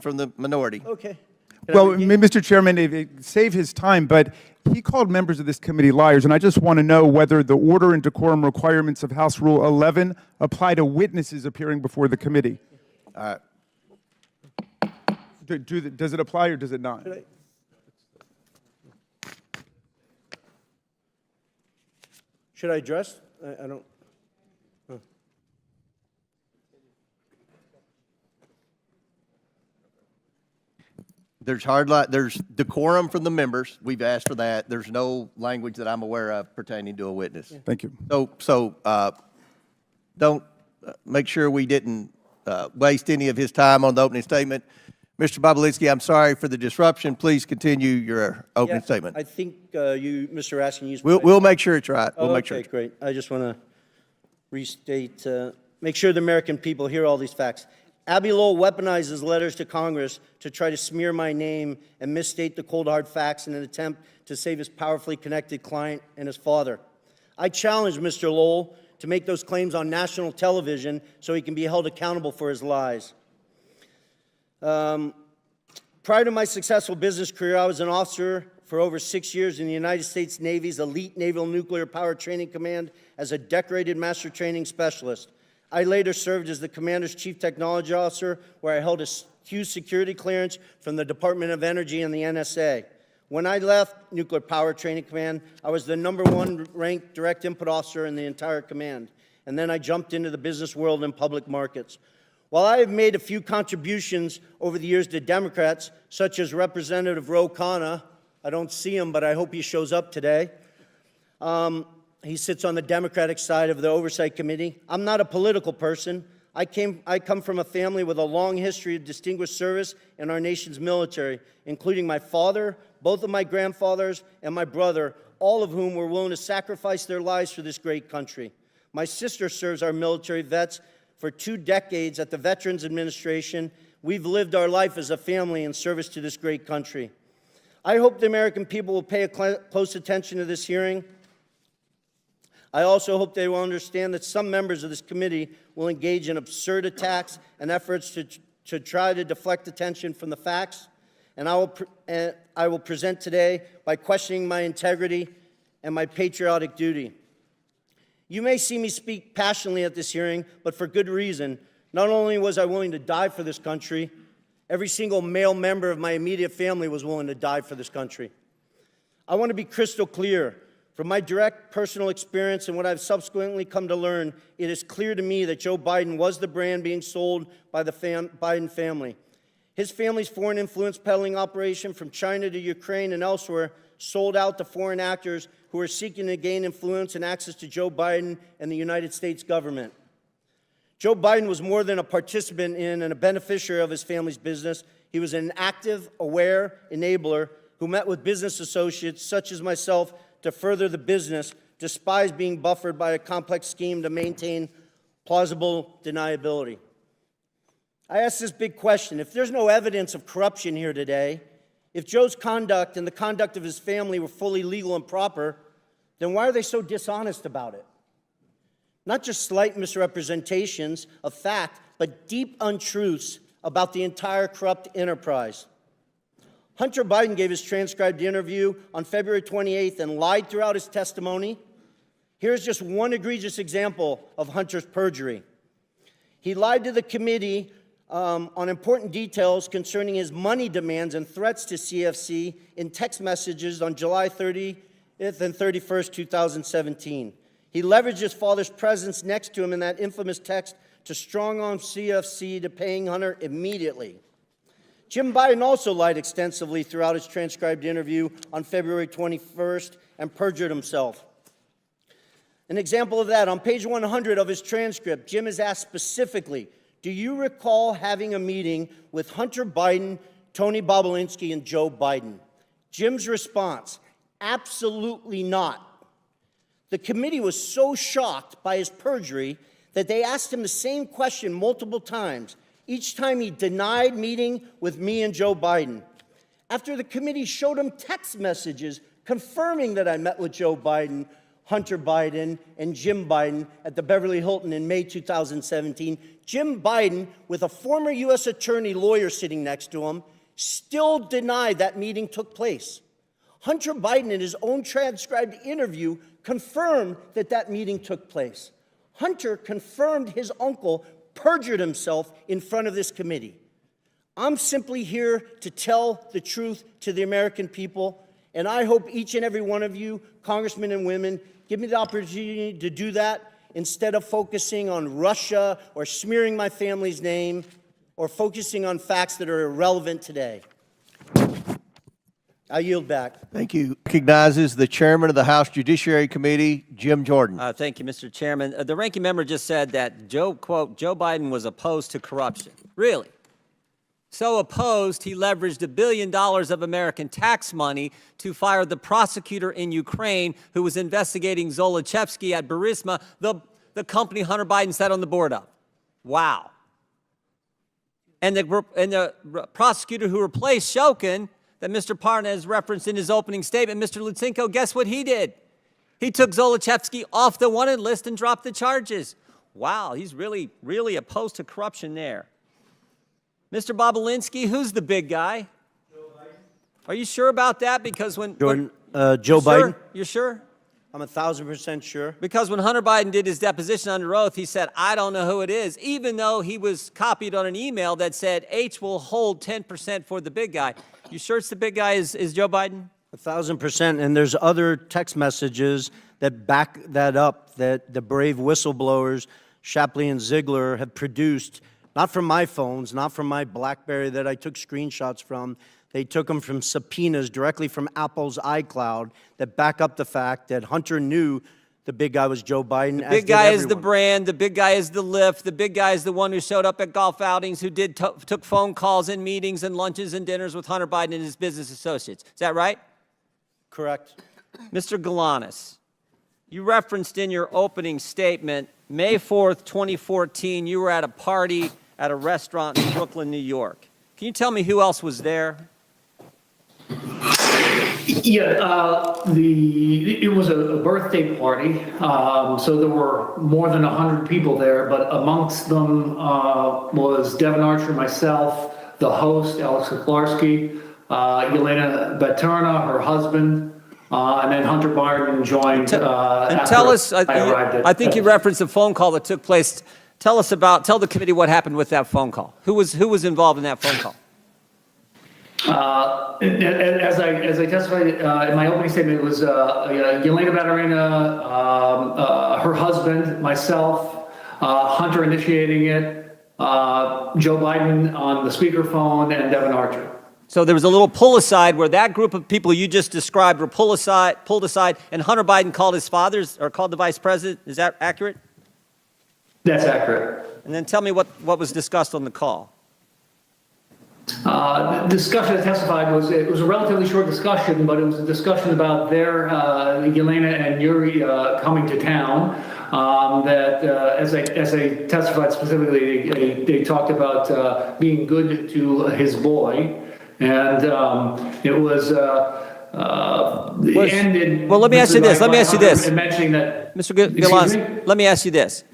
from the minority. Okay. Well, Mr. Chairman, save his time, but he called members of this committee liars, and I just want to know whether the order and decorum requirements of House Rule 11 apply to witnesses appearing before the committee. All right. Does it apply or does it not? Should I address? I don't. There's decorum from the members. We've asked for that. There's no language that I'm aware of pertaining to a witness. Thank you. Don't make sure we didn't waste any of his time on the opening statement. Mr. Bobulinski, I'm sorry for the disruption. Please continue your opening statement. I think you, Mr. Raskin, used. We'll make sure it's right. We'll make sure. Okay, great. I just want to restate, make sure the American people hear all these facts. Abby Lowell weaponizes letters to Congress to try to smear my name and misstate the cold hard facts in an attempt to save his powerfully connected client and his father. I challenge Mr. Lowell to make those claims on national television so he can be held accountable for his lies. Prior to my successful business career, I was an officer for over 6 years in the United States Navy's elite Naval Nuclear Power Training Command as a decorated master training specialist. I later served as the commander's chief technology officer, where I held a huge security clearance from the Department of Energy and the NSA. When I left Nuclear Power Training Command, I was the #1 ranked direct input officer in the entire command. And then I jumped into the business world and public markets. While I have made a few contributions over the years to Democrats, such as Representative Ro Khanna, I don't see him, but I hope he shows up today. He sits on the Democratic side of the Oversight Committee. I'm not a political person. I come from a family with a long history of distinguished service in our nation's military, including my father, both of my grandfathers, and my brother, all of whom were willing to sacrifice their lives for this great country. My sister serves our military vets for 2 decades at the Veterans Administration. We've lived our life as a family in service to this great country. I hope the American people will pay close attention to this hearing. I also hope they will understand that some members of this committee will engage in absurd attacks and efforts to try to deflect attention from the facts. And I will present today by questioning my integrity and my patriotic duty. You may see me speak passionately at this hearing, but for good reason. Not only was I willing to die for this country, every single male member of my immediate family was willing to die for this country. I want to be crystal clear. From my direct personal experience and what I've subsequently come to learn, it is clear to me that Joe Biden was the brand being sold by the Biden family. His family's foreign influence peddling operation from China to Ukraine and elsewhere sold out to foreign actors who are seeking to gain influence and access to Joe Biden and the United States government. Joe Biden was more than a participant in and a beneficiary of his family's business. He was an active, aware enabler who met with business associates such as myself to further the business, despite being buffered by a complex scheme to maintain plausible deniability. I ask this big question. If there's no evidence of corruption here today, if Joe's conduct and the conduct of his family were fully legal and proper, then why are they so dishonest about it? Not just slight misrepresentations of fact, but deep untruths about the entire corrupt enterprise. Hunter Biden gave his transcribed interview on February 28th and lied throughout his testimony. Here's just one egregious example of Hunter's perjury. He lied to the committee on important details concerning his money demands and threats to CFC in text messages on July 30th and 31st, 2017. He leveraged his father's presence next to him in that infamous text to strong-arm CFC to paying Hunter immediately. Jim Biden also lied extensively throughout his transcribed interview on February 21st and perjured himself. An example of that, on page 100 of his transcript, Jim is asked specifically, do you recall having a meeting with Hunter Biden, Tony Bobulinski, and Joe Biden? Jim's response, absolutely not. The committee was so shocked by his perjury that they asked him the same question multiple times. Each time he denied meeting with me and Joe Biden. After the committee showed him text messages confirming that I met with Joe Biden, Hunter Biden and Jim Biden at the Beverly Hilton in May 2017. Jim Biden, with a former U.S. attorney lawyer sitting next to him, still denied that meeting took place. Hunter Biden, in his own transcribed interview, confirmed that that meeting took place. Hunter confirmed his uncle perjured himself in front of this committee. I'm simply here to tell the truth to the American people, and I hope each and every one of you, congressmen and women, give me the opportunity to do that instead of focusing on Russia or smearing my family's name or focusing on facts that are irrelevant today. I yield back. Thank you. Recognizes the chairman of the House Judiciary Committee, Jim Jordan. Thank you, Mr. Chairman. The ranking member just said that quote, Joe Biden was opposed to corruption. Really? So opposed, he leveraged $1 billion of American tax money to fire the prosecutor in Ukraine who was investigating Zolochevsky at Burisma, the company Hunter Biden sat on the board of. Wow. And the prosecutor who replaced Shokin, that Mr. Parnas referenced in his opening statement, Mr. Lutsenko, guess what he did? He took Zolochevsky off the wanted list and dropped the charges. Wow, he's really, really opposed to corruption there. Mr. Bobulinski, who's the big guy? Joe Biden. Are you sure about that? Because when Jordan, Joe Biden. You're sure? I'm 1,000% sure. Because when Hunter Biden did his deposition under oath, he said, I don't know who it is, even though he was copied on an email that said H will hold 10% for the big guy. You sure it's the big guy is Joe Biden? 1,000%. And there's other text messages that back that up, that the brave whistleblowers, Shapley and Ziegler, have produced, not from my phones, not from my BlackBerry that I took screenshots from. They took them from subpoenas directly from Apple's iCloud that back up the fact that Hunter knew the big guy was Joe Biden. The big guy is the brand. The big guy is the lift. The big guy is the one who showed up at golf outings, who took phone calls and meetings and lunches and dinners with Hunter Biden and his business associates. Is that right? Correct. Mr. Galanis, you referenced in your opening statement, May 4th, 2014, you were at a party at a restaurant in Brooklyn, New York. Can you tell me who else was there? Yeah, it was a birthday party, so there were more than 100 people there, but amongst them was Devin Archer, myself, the host, Alex Kuklarski, Yelena Baterna, her husband, and then Hunter Biden joined after Tell us, I arrived at, I think you referenced a phone call that took place. Tell the committee what happened with that phone call. Who was involved in that phone call? As I testified in my opening statement, it was Yelena Baterina, her husband, myself, Hunter initiating it, Joe Biden on the speakerphone, and Devin Archer. So there was a little pull aside where that group of people you just described were pulled aside, and Hunter Biden called his father's or called the vice president. Is that accurate? That's accurate. And then tell me what was discussed on the call. The discussion I testified was a relatively short discussion, but it was a discussion about their Yelena and Yuri coming to town. That as I testified specifically, they talked about being good to his boy, and it was. Ended. Well, let me ask you this. Mentioning that, Mr. Galanis, let me ask you this.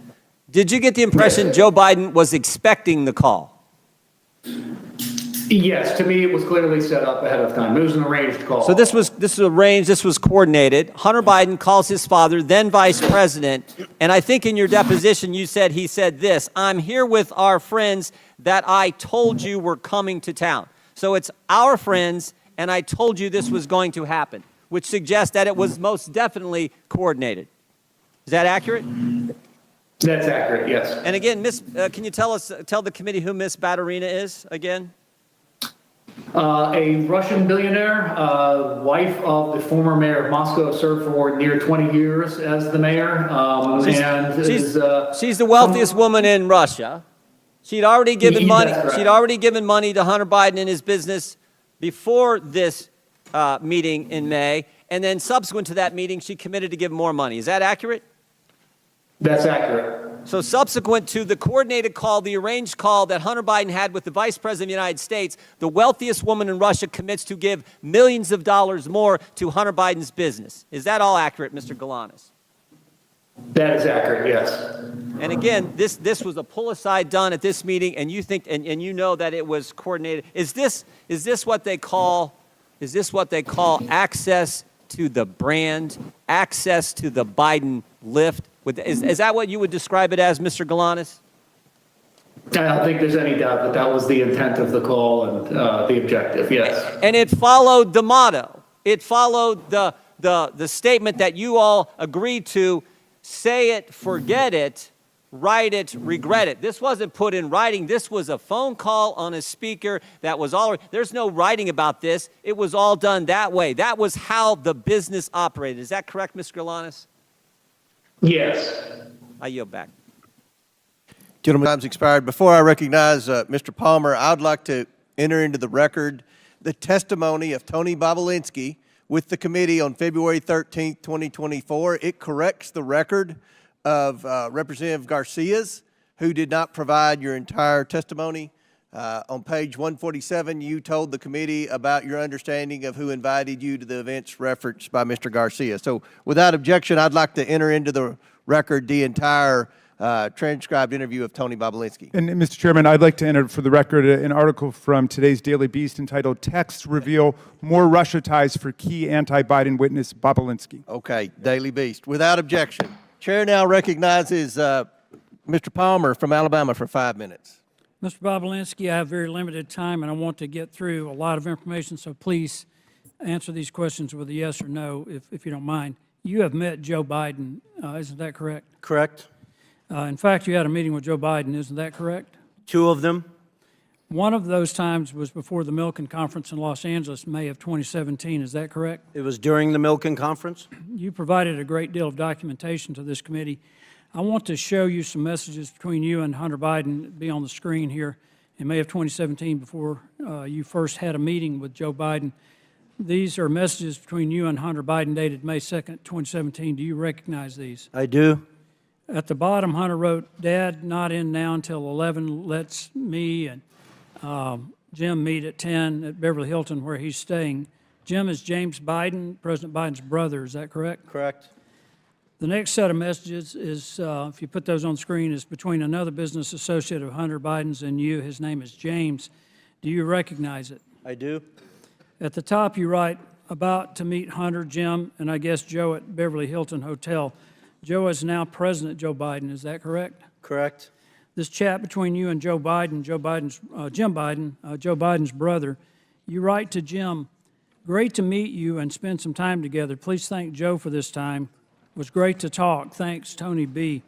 Did you get the impression Joe Biden was expecting the call? Yes, to me it was clearly set up ahead of time. It was an arranged call. So this was arranged, this was coordinated. Hunter Biden calls his father, then vice president, and I think in your deposition he said this, I'm here with our friends that I told you were coming to town. So it's our friends, and I told you this was going to happen, which suggests that it was most definitely coordinated. Is that accurate? That's accurate, yes. And again, can you tell the committee who Miss Baterina is again? A Russian billionaire, wife of the former mayor of Moscow, served for near 20 years as the mayor. She's the wealthiest woman in Russia. She'd already given money. She'd already given money to Hunter Biden and his business before this meeting in May, and then subsequent to that meeting, she committed to give more money. Is that accurate? That's accurate. So subsequent to the coordinated call, the arranged call that Hunter Biden had with the Vice President of the United States, the wealthiest woman in Russia commits to give millions of dollars more to Hunter Biden's business. Is that all accurate, Mr. Galanis? That is accurate, yes. And again, this was a pull aside done at this meeting, and you think and you know that it was coordinated. Is this what they call access to the brand, access to the Biden lift? Is that what you would describe it as, Mr. Galanis? I don't think there's any doubt that that was the intent of the call and the objective, yes. And it followed the motto. It followed the statement that you all agreed to: say it, forget it, write it, regret it. This wasn't put in writing. This was a phone call on a speaker that was all. There's no writing about this. It was all done that way. That was how the business operated. Is that correct, Mr. Galanis? Yes. I yield back. Gentlemen, time's expired. Before I recognize Mr. Palmer, I'd like to enter into the record the testimony of Tony Bobulinski with the committee on February 13th, 2024. It corrects the record of Representative Garcia's, who did not provide your entire testimony. On page 147, you told the committee about your understanding of who invited you to the events referenced by Mr. Garcia. So without objection, I'd like to enter into the record the entire transcribed interview of Tony Bobulinski. And Mr. Chairman, I'd like to enter for the record an article from today's Daily Beast entitled "Texts Reveal More Russia Ties for Key Anti-Biden Witness Bobulinski." Okay, Daily Beast. Without objection. Chair now recognizes Mr. Palmer from Alabama for 5 minutes. Mr. Bobulinski, I have very limited time, and I want to get through a lot of information, so please answer these questions with a yes or no, if you don't mind. You have met Joe Biden, isn't that correct? Correct? In fact, you had a meeting with Joe Biden, isn't that correct? 2 of them? One of those times was before the Milken Conference in Los Angeles, May of 2017, is that correct? It was during the Milken Conference? You provided a great deal of documentation to this committee. I want to show you some messages between you and Hunter Biden, be on the screen here, in May of 2017 before you first had a meeting with Joe Biden. These are messages between you and Hunter Biden dated May 2nd, 2017. Do you recognize these? I do. At the bottom, Hunter wrote, "Dad, not in now until 11. Let's me and Jim meet at 10 at Beverly Hilton where he's staying." Jim is James Biden, President Biden's brother. Is that correct? Correct. The next set of messages is, if you put those on the screen, is between another business associate of Hunter Biden's and you. His name is James. Do you recognize it? I do. At the top, you write, "About to meet Hunter, Jim, and I guess Joe at Beverly Hilton Hotel." Joe is now President Joe Biden. Is that correct? Correct. This chat between you and Joe Biden, Joe Biden's brother, you write to Jim, "Great to meet you and spend some time together. Please thank Joe for this time. It was great to talk. Thanks, Tony B."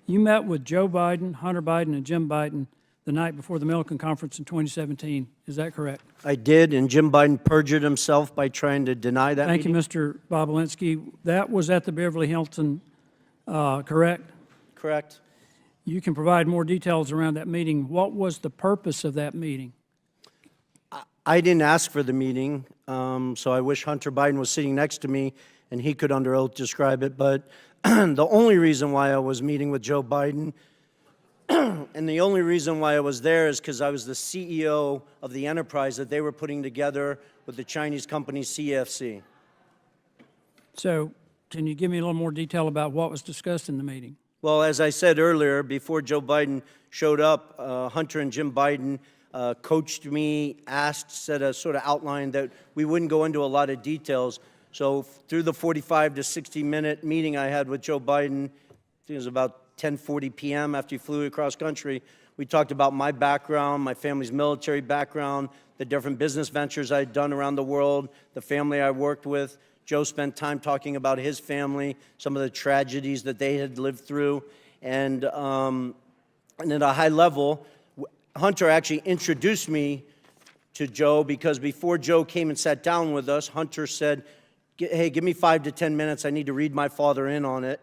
You met with Joe Biden, Hunter Biden, and Jim Biden the night before the Milken Conference in 2017. Is that correct? I did, and Jim Biden perjured himself by trying to deny that Thank you, meeting. Mr. Bobulinski. That was at the Beverly Hilton, correct? Correct. You can provide more details around that meeting. What was the purpose of that meeting? I didn't ask for the meeting, so I wish Hunter Biden was sitting next to me and he could under oath describe it. But the only reason why I was meeting with Joe Biden and the only reason why I was there is because I was the CEO of the enterprise that they were putting together with the Chinese company CFC. So can you give me a little more detail about what was discussed in the meeting? Well, as I said earlier, before Joe Biden showed up, Hunter and Jim Biden coached me, said a sort of outline that we wouldn't go into a lot of details. So through the 45 to 60-minute meeting I had with Joe Biden, I think it was about 10:40 p.m. after he flew across country, we talked about my background, my family's military background, the different business ventures I'd done around the world, the family I worked with. Joe spent time talking about his family, some of the tragedies that they had lived through. And at a high level, Hunter actually introduced me to Joe because before Joe came and sat down with us, Hunter said, "Hey, give me 5 to 10 minutes. I need to read my father in on it."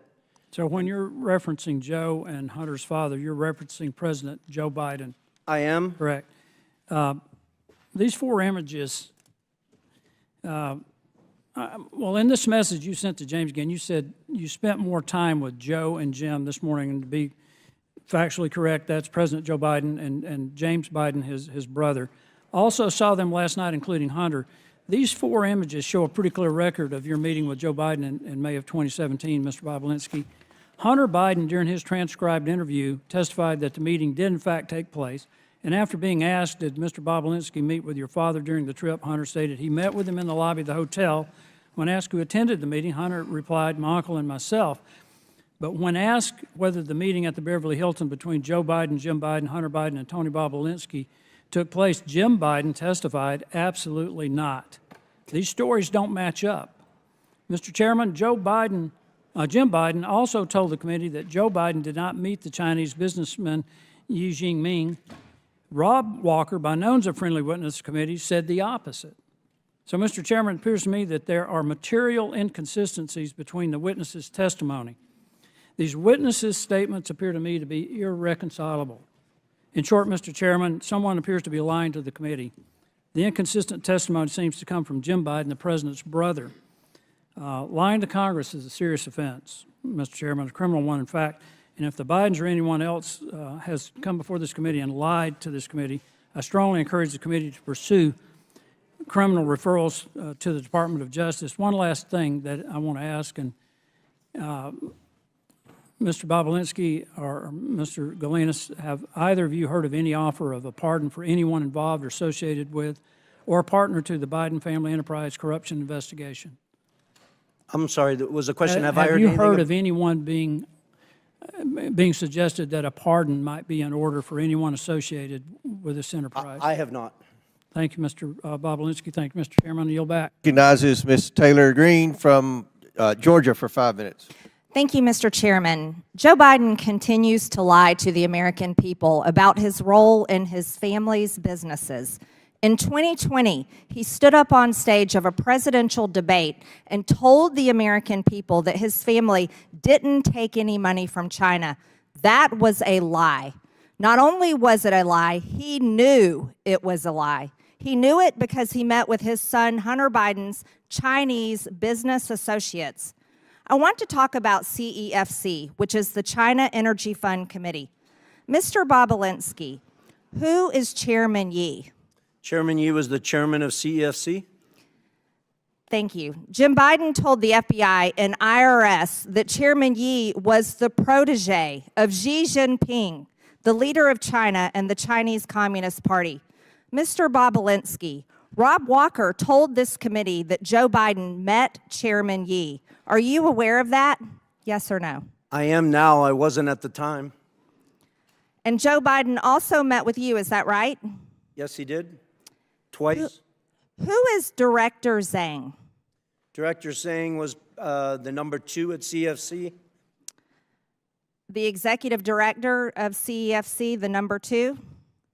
So when you're referencing Joe and Hunter's father, you're referencing President Joe Biden. I am. Correct. These 4 images, well, in this message you sent to James again, you said you spent more time with Joe and Jim this morning, and to be factually correct, that's President Joe Biden and James Biden, his brother. Also saw them last night, including Hunter. These 4 images show a pretty clear record of your meeting with Joe Biden in May of 2017, Mr. Bobulinski. Hunter Biden, during his transcribed interview, testified that the meeting did in fact take place. And after being asked, did Mr. Bobulinski meet with your father during the trip, Hunter stated he met with him in the lobby of the hotel. When asked who attended the meeting, Hunter replied, my uncle and myself. But when asked whether the meeting at the Beverly Hilton between Joe Biden, Jim Biden, Hunter Biden, and Tony Bobulinski took place, Jim Biden testified, absolutely not. These stories don't match up. Mr. Chairman, Jim Biden also told the committee that Joe Biden did not meet the Chinese businessman Xi Jinping. Rob Walker, by known as a friendly witness committee, said the opposite. So, Mr. Chairman, it appears to me that there are material inconsistencies between the witnesses' testimony. These witnesses' statements appear to me to be irreconcilable. In short, Mr. Chairman, someone appears to be lying to the committee. The inconsistent testimony seems to come from Jim Biden, the president's brother. Lying to Congress is a serious offense, Mr. Chairman, a criminal one, in fact. And if the Bidens or anyone else has come before this committee and lied to this committee, I strongly encourage the committee to pursue criminal referrals to the Department of Justice. One last thing that I want to ask, and Mr. Bobulinski or Mr. Galinas, have either of you heard of any offer of a pardon for anyone involved or associated with or a partner to the Biden family enterprise corruption investigation? I'm sorry, that was a question. Have I Have heard you anything heard of anyone being suggested that a pardon might be in order for anyone associated with this enterprise? I have not. Thank you, Mr. Bobulinski. Thank you, Mr. Chairman. I yield back. Recognizes Ms. Taylor Greene from Georgia for 5 minutes. Thank you, Mr. Chairman. Joe Biden continues to lie to the American people about his role in his family's businesses. In 2020, he stood up on stage of a presidential debate and told the American people that his family didn't take any money from China. That was a lie. Not only was it a lie, he knew it was a lie. He knew it because he met with his son Hunter Biden's Chinese business associates. I want to talk about CEFC, which is the China Energy Fund Committee. Mr. Bobulinski, who is Chairman Yi? Chairman Yi was the chairman of CEFC. Thank you. Jim Biden told the FBI and IRS that Chairman Yi was the protege of Xi Jinping, the leader of China and the Chinese Communist Party. Mr. Bobulinski, Rob Walker told this committee that Joe Biden met Chairman Yi. Are you aware of that? Yes or no? I am now. I wasn't at the time. And Joe Biden also met with you, is that right? Yes, he did. Twice. Who is Director Zhang? Director Zhang was the number 2 at CEFC. The executive director of CEFC, the number 2?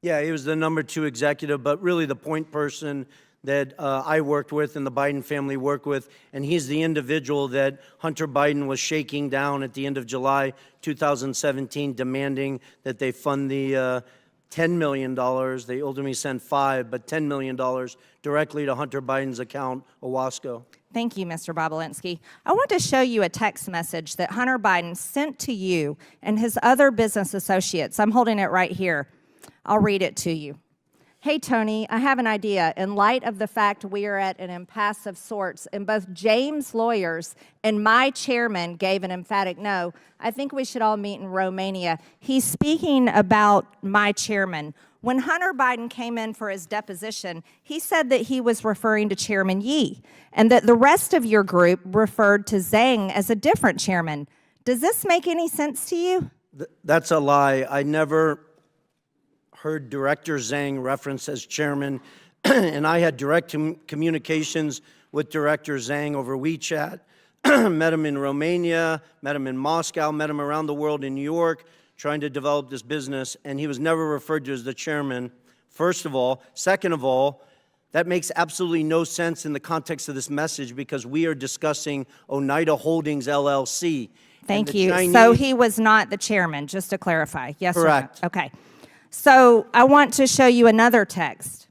Yeah, he was the number 2 executive, but really the point person that I worked with and the Biden family worked with, and he's the individual that Hunter Biden was shaking down at the end of July 2017, demanding that they fund the $10 million. They ultimately sent 5, but $10 million directly to Hunter Biden's account, Owasco. Thank you, Mr. Bobulinski. I want to show you a text message that Hunter Biden sent to you and his other business associates. I'm holding it right here. I'll read it to you. Hey, Tony, I have an idea. In light of the fact we are at an impasse of sorts, and both James' lawyers and my chairman gave an emphatic no, I think we should all meet in Romania. He's speaking about my chairman. When Hunter Biden came in for his deposition, he said that he was referring to Chairman Yi, and that the rest of your group referred to Zhang as a different chairman. Does this make any sense to you? That's a lie. I never heard Director Zhang referenced as chairman, and I had direct communications with Director Zhang over WeChat, met him in Romania, met him in Moscow, met him around the world in New York, trying to develop this business, and he was never referred to as the chairman, first of all. Second of all, that makes absolutely no sense in the context of this message because we are discussing Oneida Holdings, LLC. Thank you. So he was not the chairman, just to clarify. Yes Correct. or no? Okay. So I want to show you another text.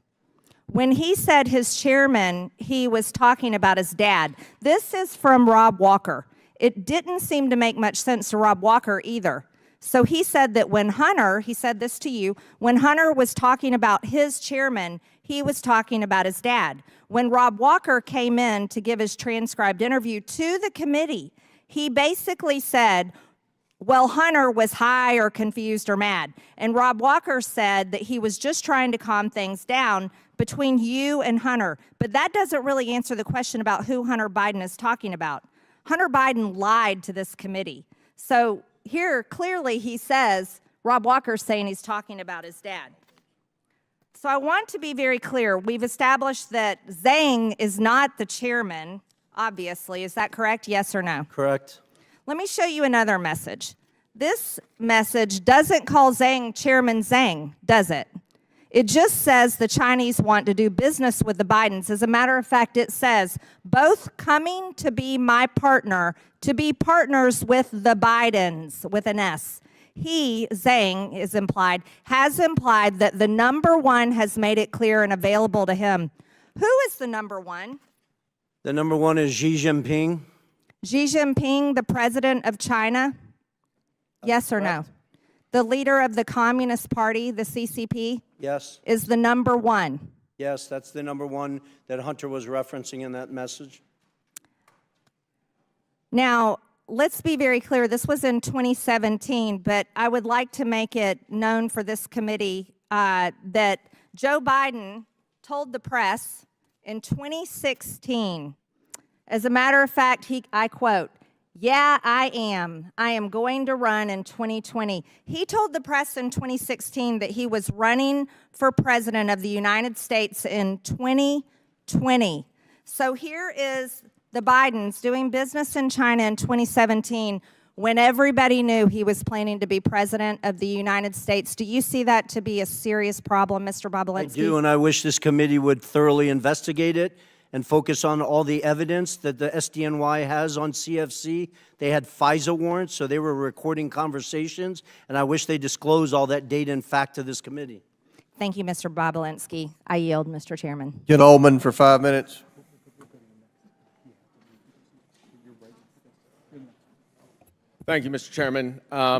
When he said his chairman, he was talking about his dad. This is from Rob Walker. It didn't seem to make much sense to Rob Walker either. So he said that when Hunter, he said this to you, when Hunter was talking about his chairman, he was talking about his dad. When Rob Walker came in to give his transcribed interview to the committee, he basically said, well, Hunter was high or confused or mad. And Rob Walker said that he was just trying to calm things down between you and Hunter. But that doesn't really answer the question about who Hunter Biden is talking about. Hunter Biden lied to this committee. So here, clearly, he says, Rob Walker's saying he's talking about his dad. So I want to be very clear. We've established that Zhang is not the chairman, obviously. Is that correct? Yes or no? Correct. Let me show you another message. This message doesn't call Zhang Chairman Zhang, does it? It just says the Chinese want to do business with the Bidens. As a matter of fact, it says, both coming to be my partner, to be partners with the Bidens, with an S. He, Zhang, is implied, has implied that the number one has made it clear and available to him. Who is the number one? The number one is Xi Jinping. Xi Jinping, the president of China? Yes or no? The leader of the Communist Party, the CCP? Yes. Is the number one. Yes, that's the number one that Hunter was referencing in that message. Now, let's be very clear. This was in 2017, but I would like to make it known for this committee that Joe Biden told the press in 2016, as a matter of fact, I quote, "Yeah, I am. I am going to run in 2020. He told the press in 2016 that he was running for president of the United States in 2020. So here is the Bidens doing business in China in 2017 when everybody knew he was planning to be president of the United States. Do you see that to be a serious problem, Mr. Bobulinski? I do, and I wish this committee would thoroughly investigate it and focus on all the evidence that the SDNY has on CFC. They had FISA warrants, so they were recording conversations, and I wish they disclose all that data and fact to this committee. Thank you, Mr. Bobulinski. I yield, Mr. Chairman. Jen Ullman for 5 minutes. Thank you, Mr. Chairman. I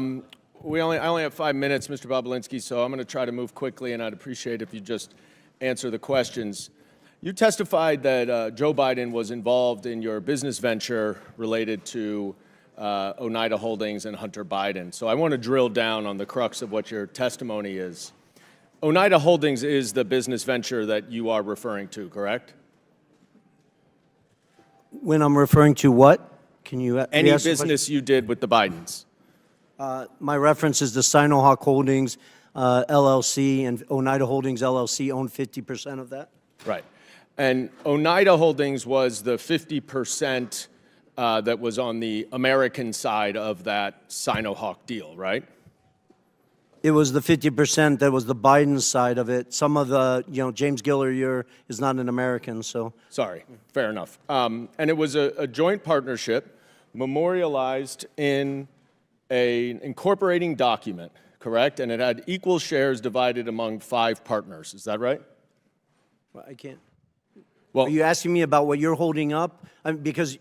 only have 5 minutes, Mr. Bobulinski, so I'm going to try to move quickly, and I'd appreciate if you just answer the questions. You testified that Joe Biden was involved in your business venture related to Oneida Holdings and Hunter Biden. So I want to drill down on the crux of what your testimony is. Oneida Holdings is the business venture that you are referring to, correct? When I'm referring to what? Can you Any re-ask the business you did with the Bidens? question? My reference is the Sinohawk Holdings LLC, and Oneida Holdings LLC owned 50% of that. Right. And Oneida Holdings was the 50% that was on the American side of that Sinohawk deal, right? It was the 50% that was the Biden side of it. Some of the, James Gillier is not an American, so. Sorry, fair enough. And it was a joint partnership memorialized in an incorporating document, correct? And it had equal shares divided among 5 partners. Is that right? Well, I can't. Well, Are you asking me about what you're holding up? Because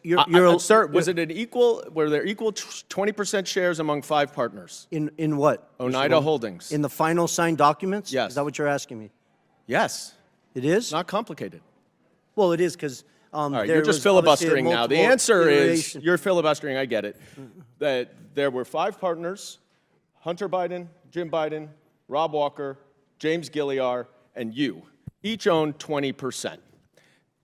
sir, was it an equal? Were there equal 20% shares among 5 partners? in what? Oneida Holdings. In the final signed documents? Yes. Is that what you're asking me? Yes. It is? It's not complicated. Well, it is because. All right, you're just filibustering now. The answer is you're filibustering. I get it. That there were 5 partners: Hunter Biden, Jim Biden, Rob Walker, James Gilliar, and you. Each owned 20%.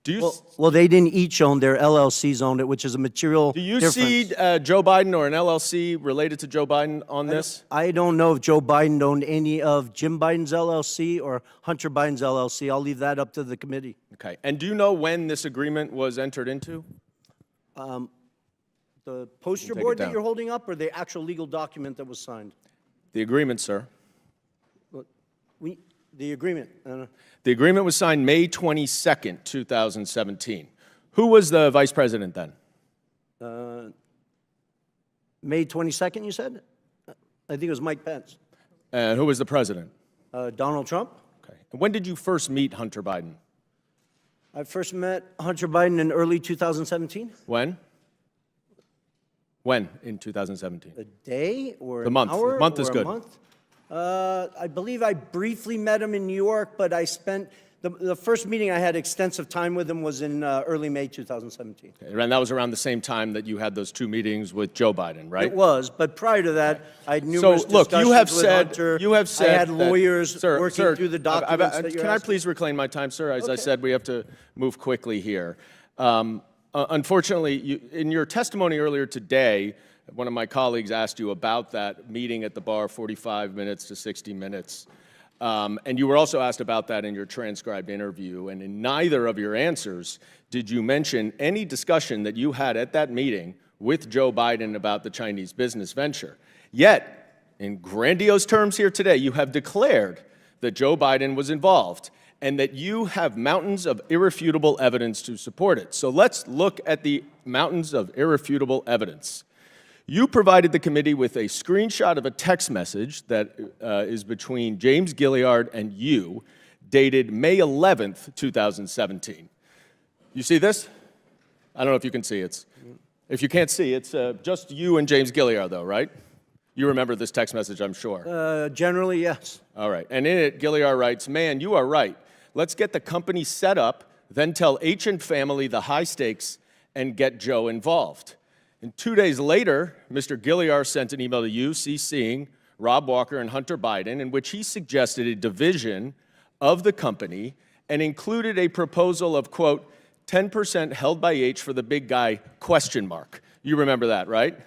Do you Well, they didn't each own, their LLCs owned it, which is a material do you difference. see Joe Biden or an LLC related to Joe Biden on this? I don't know if Joe Biden owned any of Jim Biden's LLC or Hunter Biden's LLC. I'll leave that up to the committee. Okay. And do you know when this agreement was entered into? The poster Take it board that down. you're holding up, or the actual legal document that was signed? The agreement, sir. The agreement. The agreement was signed May 22nd, 2017. Who was the vice president then? May 22nd, you said? I think it was Mike Pence. And who was the president? Donald Trump. Okay. And when did you first meet Hunter Biden? I first met Hunter Biden in early 2017. When? When in 2017? A day or The month. an hour? Month is or good. A month? I believe I briefly met him in New York, but I spent The first meeting I had extensive time with him was in early May 2017. And that was around the same time that you had those 2 meetings with Joe Biden, right? It was, but prior to that, I had numerous look, discussions you have with said, Hunter. you have said I had that- lawyers Sir, working through the documents that you're Can I asking. please reclaim my time, sir? As I Okay. said, we have to move quickly here. Unfortunately, in your testimony earlier today, one of my colleagues asked you about that meeting at the bar, 45 minutes to 60 minutes. And you were also asked about that in your transcribed interview, and in neither of your answers did you mention any discussion that you had at that meeting with Joe Biden about the Chinese business venture. Yet, in grandiose terms here today, you have declared that Joe Biden was involved and that you have mountains of irrefutable evidence to support it. So let's look at the mountains of irrefutable evidence. You provided the committee with a screenshot of a text message that is between James Gilliard and you, dated May 11th, 2017. You see this? I don't know if you can see it. If you can't see, it's just you and James Gilliard, though, right? You remember this text message, I'm sure. Generally, yes. All right. And in it, Gilliard writes, "Man, you are right. Let's get the company set up, then tell H and family the high stakes and get Joe involved." And 2 days later, Mr. Gilliard sent an email to you, CCing Rob Walker and Hunter Biden, in which he suggested a division of the company and included a proposal of, quote, 10% held by H for the big guy, question mark. You remember that, right?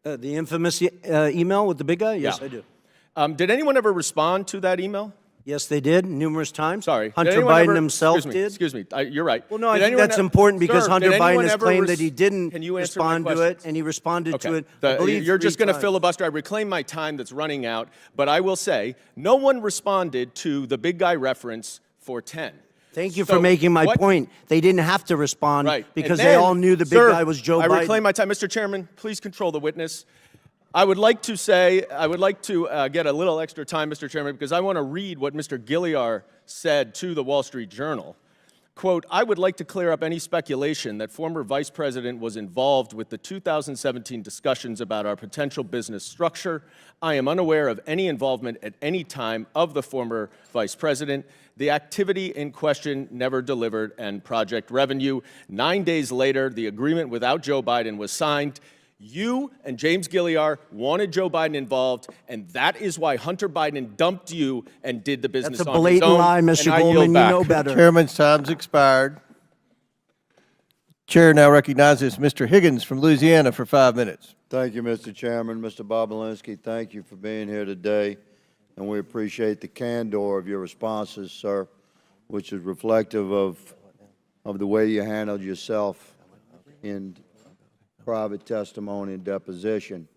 The infamous email with the big guy? Yes, Yeah. I do. Did anyone ever respond to that email? Yes, they did, numerous times. Sorry. Did Hunter anyone Biden ever- himself excuse me, did. Excuse me. You're right. Well, no, I Did think anyone that's e- important because Sir, Hunter did anyone Biden has ever claimed that he didn't Can you answer my respond to it, questions? and he responded Okay. to it, I believe, You're just 3 going to times. filibuster. I reclaim my time that's running out, but I will say no one responded to the big guy reference for 10. Thank you So for making my what- point. They didn't have to respond Right. because And they then, all knew the big sir, guy was Joe I Biden. reclaim my time. Mr. Chairman, please control the witness. I would like to get a little extra time, Mr. Chairman, because I want to read what Mr. Gilliard said to the Wall Street Journal. Quote, "I would like to clear up any speculation that former Vice President was involved with the 2017 discussions about our potential business structure. I am unaware of any involvement at any time of the former Vice President. The activity in question never delivered and project revenue. 9 days later, the agreement without Joe Biden was signed. You and James Gilliard wanted Joe Biden involved, and that is why Hunter Biden dumped you and did the business That's a on his blatant own. lie, Mr. And I yield Goldman. You back. know better. Chairman's time's expired. Chair now recognizes Mr. Higgins from Louisiana for 5 minutes. Thank you, Mr. Chairman. Mr. Bobulinski, thank you for being here today, and we appreciate the candor of your responses, sir, which is reflective of the way you handled yourself in private testimony and deposition.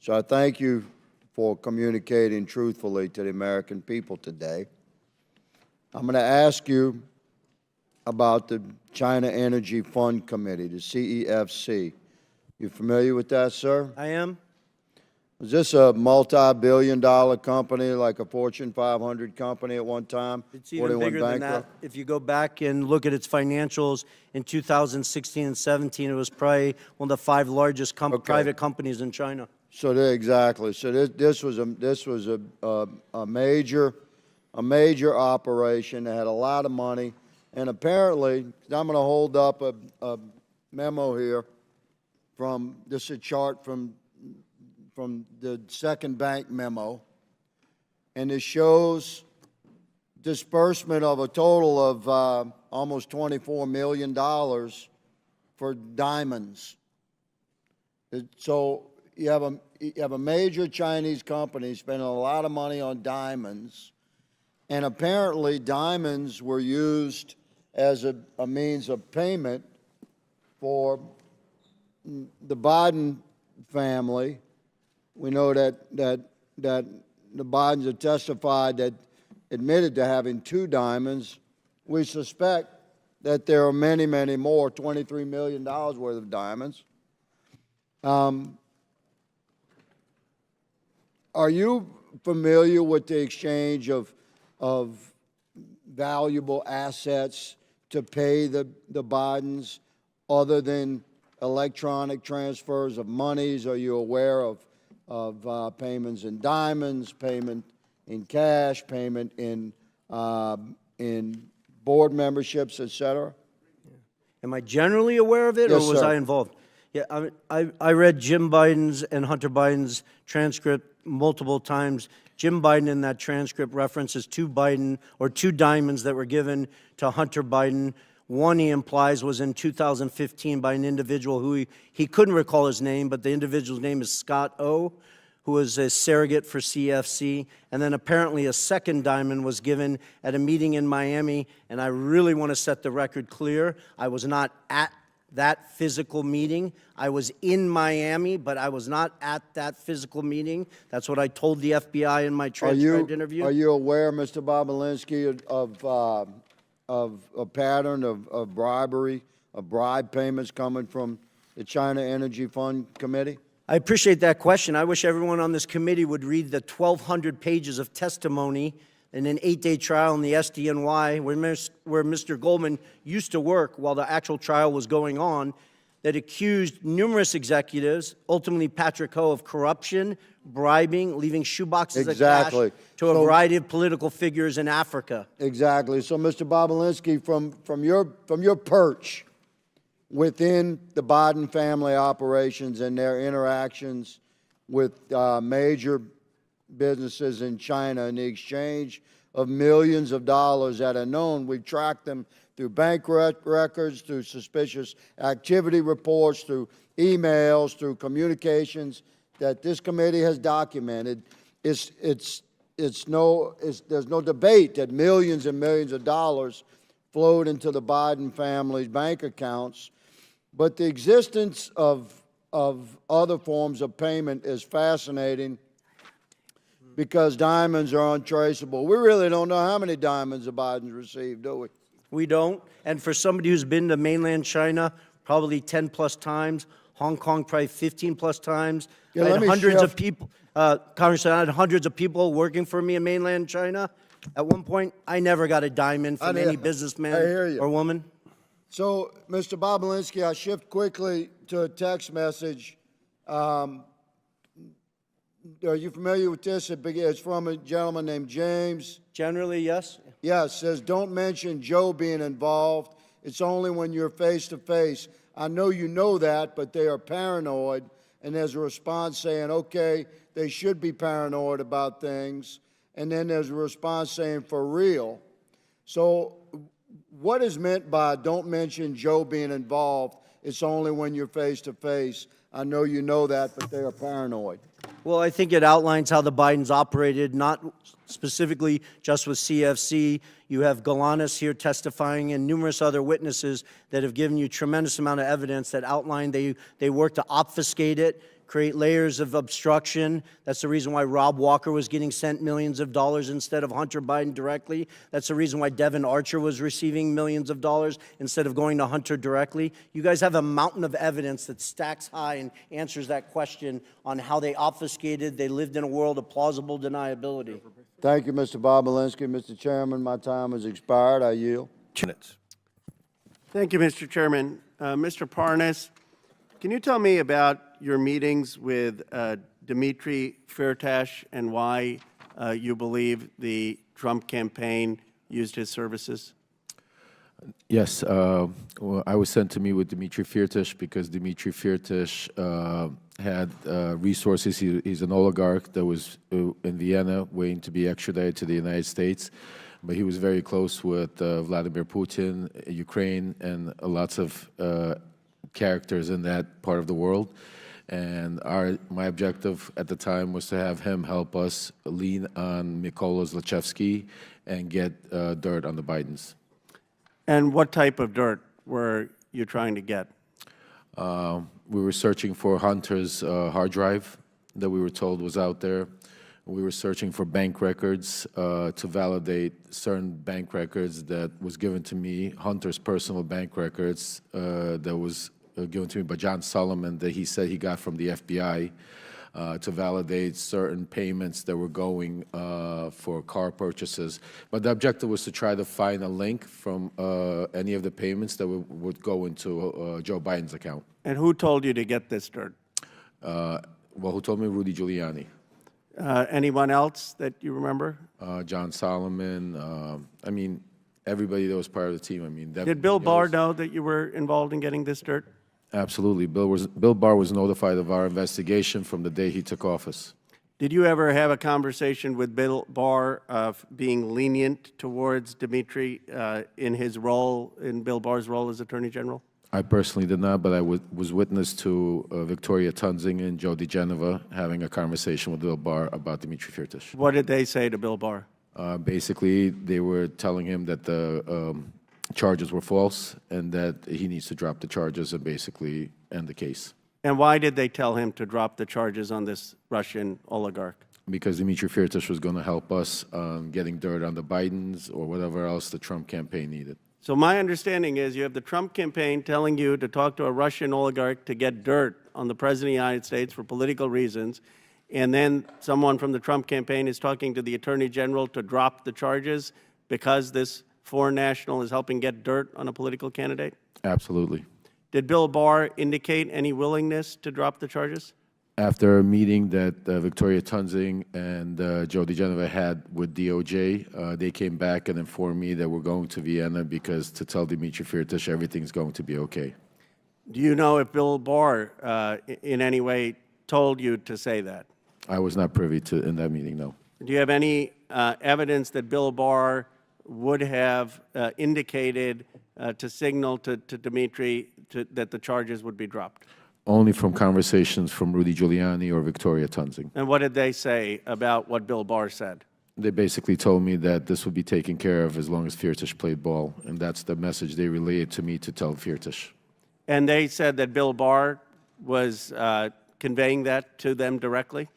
So I thank you for communicating truthfully to the American people today. I'm going to ask you about the China Energy Fund Committee, the CEFC. You familiar with that, sir? I am. Was this a multi-billion-dollar company, like a Fortune 500 company at one time? It's even bigger than that. If you go back and look at its financials in 2016 and 17, it was probably one of the 5 largest private companies in China. So exactly. So this was a major operation that had a lot of money, and apparently, I'm going to hold up a memo here from this is a chart from the second bank memo, and it shows disbursement of a total of almost $24 million for diamonds. So you have a major Chinese company spending a lot of money on diamonds, and apparently diamonds were used as a means of payment for the Biden family. We know that the Bidens have testified that admitted to having 2 diamonds. We suspect that there are many, many more, $23 million worth of diamonds. Are you familiar with the exchange of valuable assets to pay the Bidens other than electronic transfers of monies? Are you aware of payments in diamonds, payment in cash, payment in in board memberships, et cetera? Am I generally aware of it, Yes, or was sir. I involved? Yeah, I read Jim Biden's and Hunter Biden's transcript multiple times. Jim Biden in that transcript references two diamonds that were given to Hunter Biden. One, he implies, was in 2015 by an individual who he couldn't recall his name, but the individual's name is Scott O., who was a surrogate for CFC. And then apparently a second diamond was given at a meeting in Miami, and I really want to set the record clear. I was not at that physical meeting. I was in Miami, but I was not at that physical meeting. That's what I told the FBI in my transcribed interview. Are you aware, Mr. Bobulinski, of a pattern of bribery, of bribe payments coming from the China Energy Fund Committee? I appreciate that question. I wish everyone on this committee would read the 1,200 pages of testimony in an 8-day trial in the SDNY where Mr. Goldman used to work while the actual trial was going on, that accused numerous executives, ultimately Patrick Ho, of corruption, bribing, leaving shoeboxes of cash to a variety of political figures in Africa. Exactly. So, Mr. Bobulinski, from your perch within the Biden family operations and their interactions with major businesses in China and the exchange of millions of dollars that are known, we've tracked them through bank records, through suspicious activity reports, through emails, through communications that this committee has documented. There's no debate that millions and millions of dollars flowed into the Biden family's bank accounts. But the existence of other forms of payment is fascinating because diamonds are untraceable. We really don't know how many diamonds the Bidens received, do we? We don't. And for somebody who's been to mainland China probably 10 plus times, Hong Kong probably 15 plus times, Yeah, I let had me hundreds of shift. people, Congressman, I had hundreds of people working for me in mainland China. At one point, I never got a diamond from I any hear businessman you. or woman. So, Mr. Bobulinski, I shift quickly to a text message. Are you familiar with this? It's from a gentleman named James. Generally, yes. Yes, says, don't mention Joe being involved. It's only when you're face to face. I know you know that, but they are paranoid. And there's a response saying, okay, they should be paranoid about things. And then there's a response saying, for real. So what is meant by don't mention Joe being involved? It's only when you're face to face. I know you know that, but they are paranoid. Well, I think it outlines how the Bidens operated, not specifically just with CFC. You have Galanis here testifying and numerous other witnesses that have given you tremendous amount of evidence that outline they worked to obfuscate it, create layers of obstruction. That's the reason why Rob Walker was getting sent millions of dollars instead of Hunter Biden directly. That's the reason why Devin Archer was receiving millions of dollars instead of going to Hunter directly. You guys have a mountain of evidence that stacks high and answers that question on how they obfuscated. They lived in a world of plausible deniability. Thank you, Mr. Bobulinski. Mr. Chairman, my time has expired. I yield. Minutes. Thank you, Mr. Chairman. Mr. Parnas, can you tell me about your meetings with Dmitry Firtash and why you believe the Trump campaign used his services? Yes, well, I was sent to meet with Dmitry Firtash because Dmitry Firtash had resources. He's an oligarch that was in Vienna waiting to be extradited to the United States. But he was very close with Vladimir Putin, Ukraine, and lots of characters in that part of the world. And my objective at the time was to have him help us lean on Mykola Zlochevsky and get dirt on the Bidens. And what type of dirt were you trying to get? We were searching for Hunter's hard drive that we were told was out there. We were searching for bank records to validate certain bank records that was given to me, Hunter's personal bank records that was given to me by John Solomon that he said he got from the FBI to validate certain payments that were going for car purchases. But the objective was to try to find a link from any of the payments that would go into Joe Biden's account. And who told you to get this dirt? Well, who told me? Rudy Giuliani. Anyone else that you remember? John Solomon. I mean, everybody that was part of the team. I mean, Did Bill Barr know that you were involved in getting this dirt? Absolutely. Bill Barr was notified of our investigation from the day he took office. Did you ever have a conversation with Bill Barr of being lenient towards Dimitri in his role, in Bill Barr's role as Attorney General? I personally did not, but I was witness to Victoria Tunzing and Joe DeGeneva having a conversation with Bill Barr about Dimitri Firtash. What did they say to Bill Barr? Basically, they were telling him that the charges were false and that he needs to drop the charges and basically end the case. And why did they tell him to drop the charges on this Russian oligarch? Because Dimitri Firtash was going to help us getting dirt on the Bidens or whatever else the Trump campaign needed. So my understanding is you have the Trump campaign telling you to talk to a Russian oligarch to get dirt on the President of the United States for political reasons, and then someone from the Trump campaign is talking to the Attorney General to drop the charges because this foreign national is helping get dirt on a political candidate? Absolutely. Did Bill Barr indicate any willingness to drop the charges? After a meeting that Victoria Tunzing and Joe DeGeneva had with DOJ, they came back and informed me that we're going to Vienna because to tell Dimitri Firtash everything's going to be okay. Do you know if Bill Barr in any way told you to say that? I was not privy to in that meeting, no. Do you have any evidence that Bill Barr would have indicated to signal to Dimitri that the charges would be dropped? Only from conversations from Rudy Giuliani or Victoria Tunzing. And what did they say about what Bill Barr said? They basically told me that this would be taken care of as long as Firtash played ball, and that's the message they relayed to me to tell Firtash. And they said that Bill Barr was conveying that to them directly?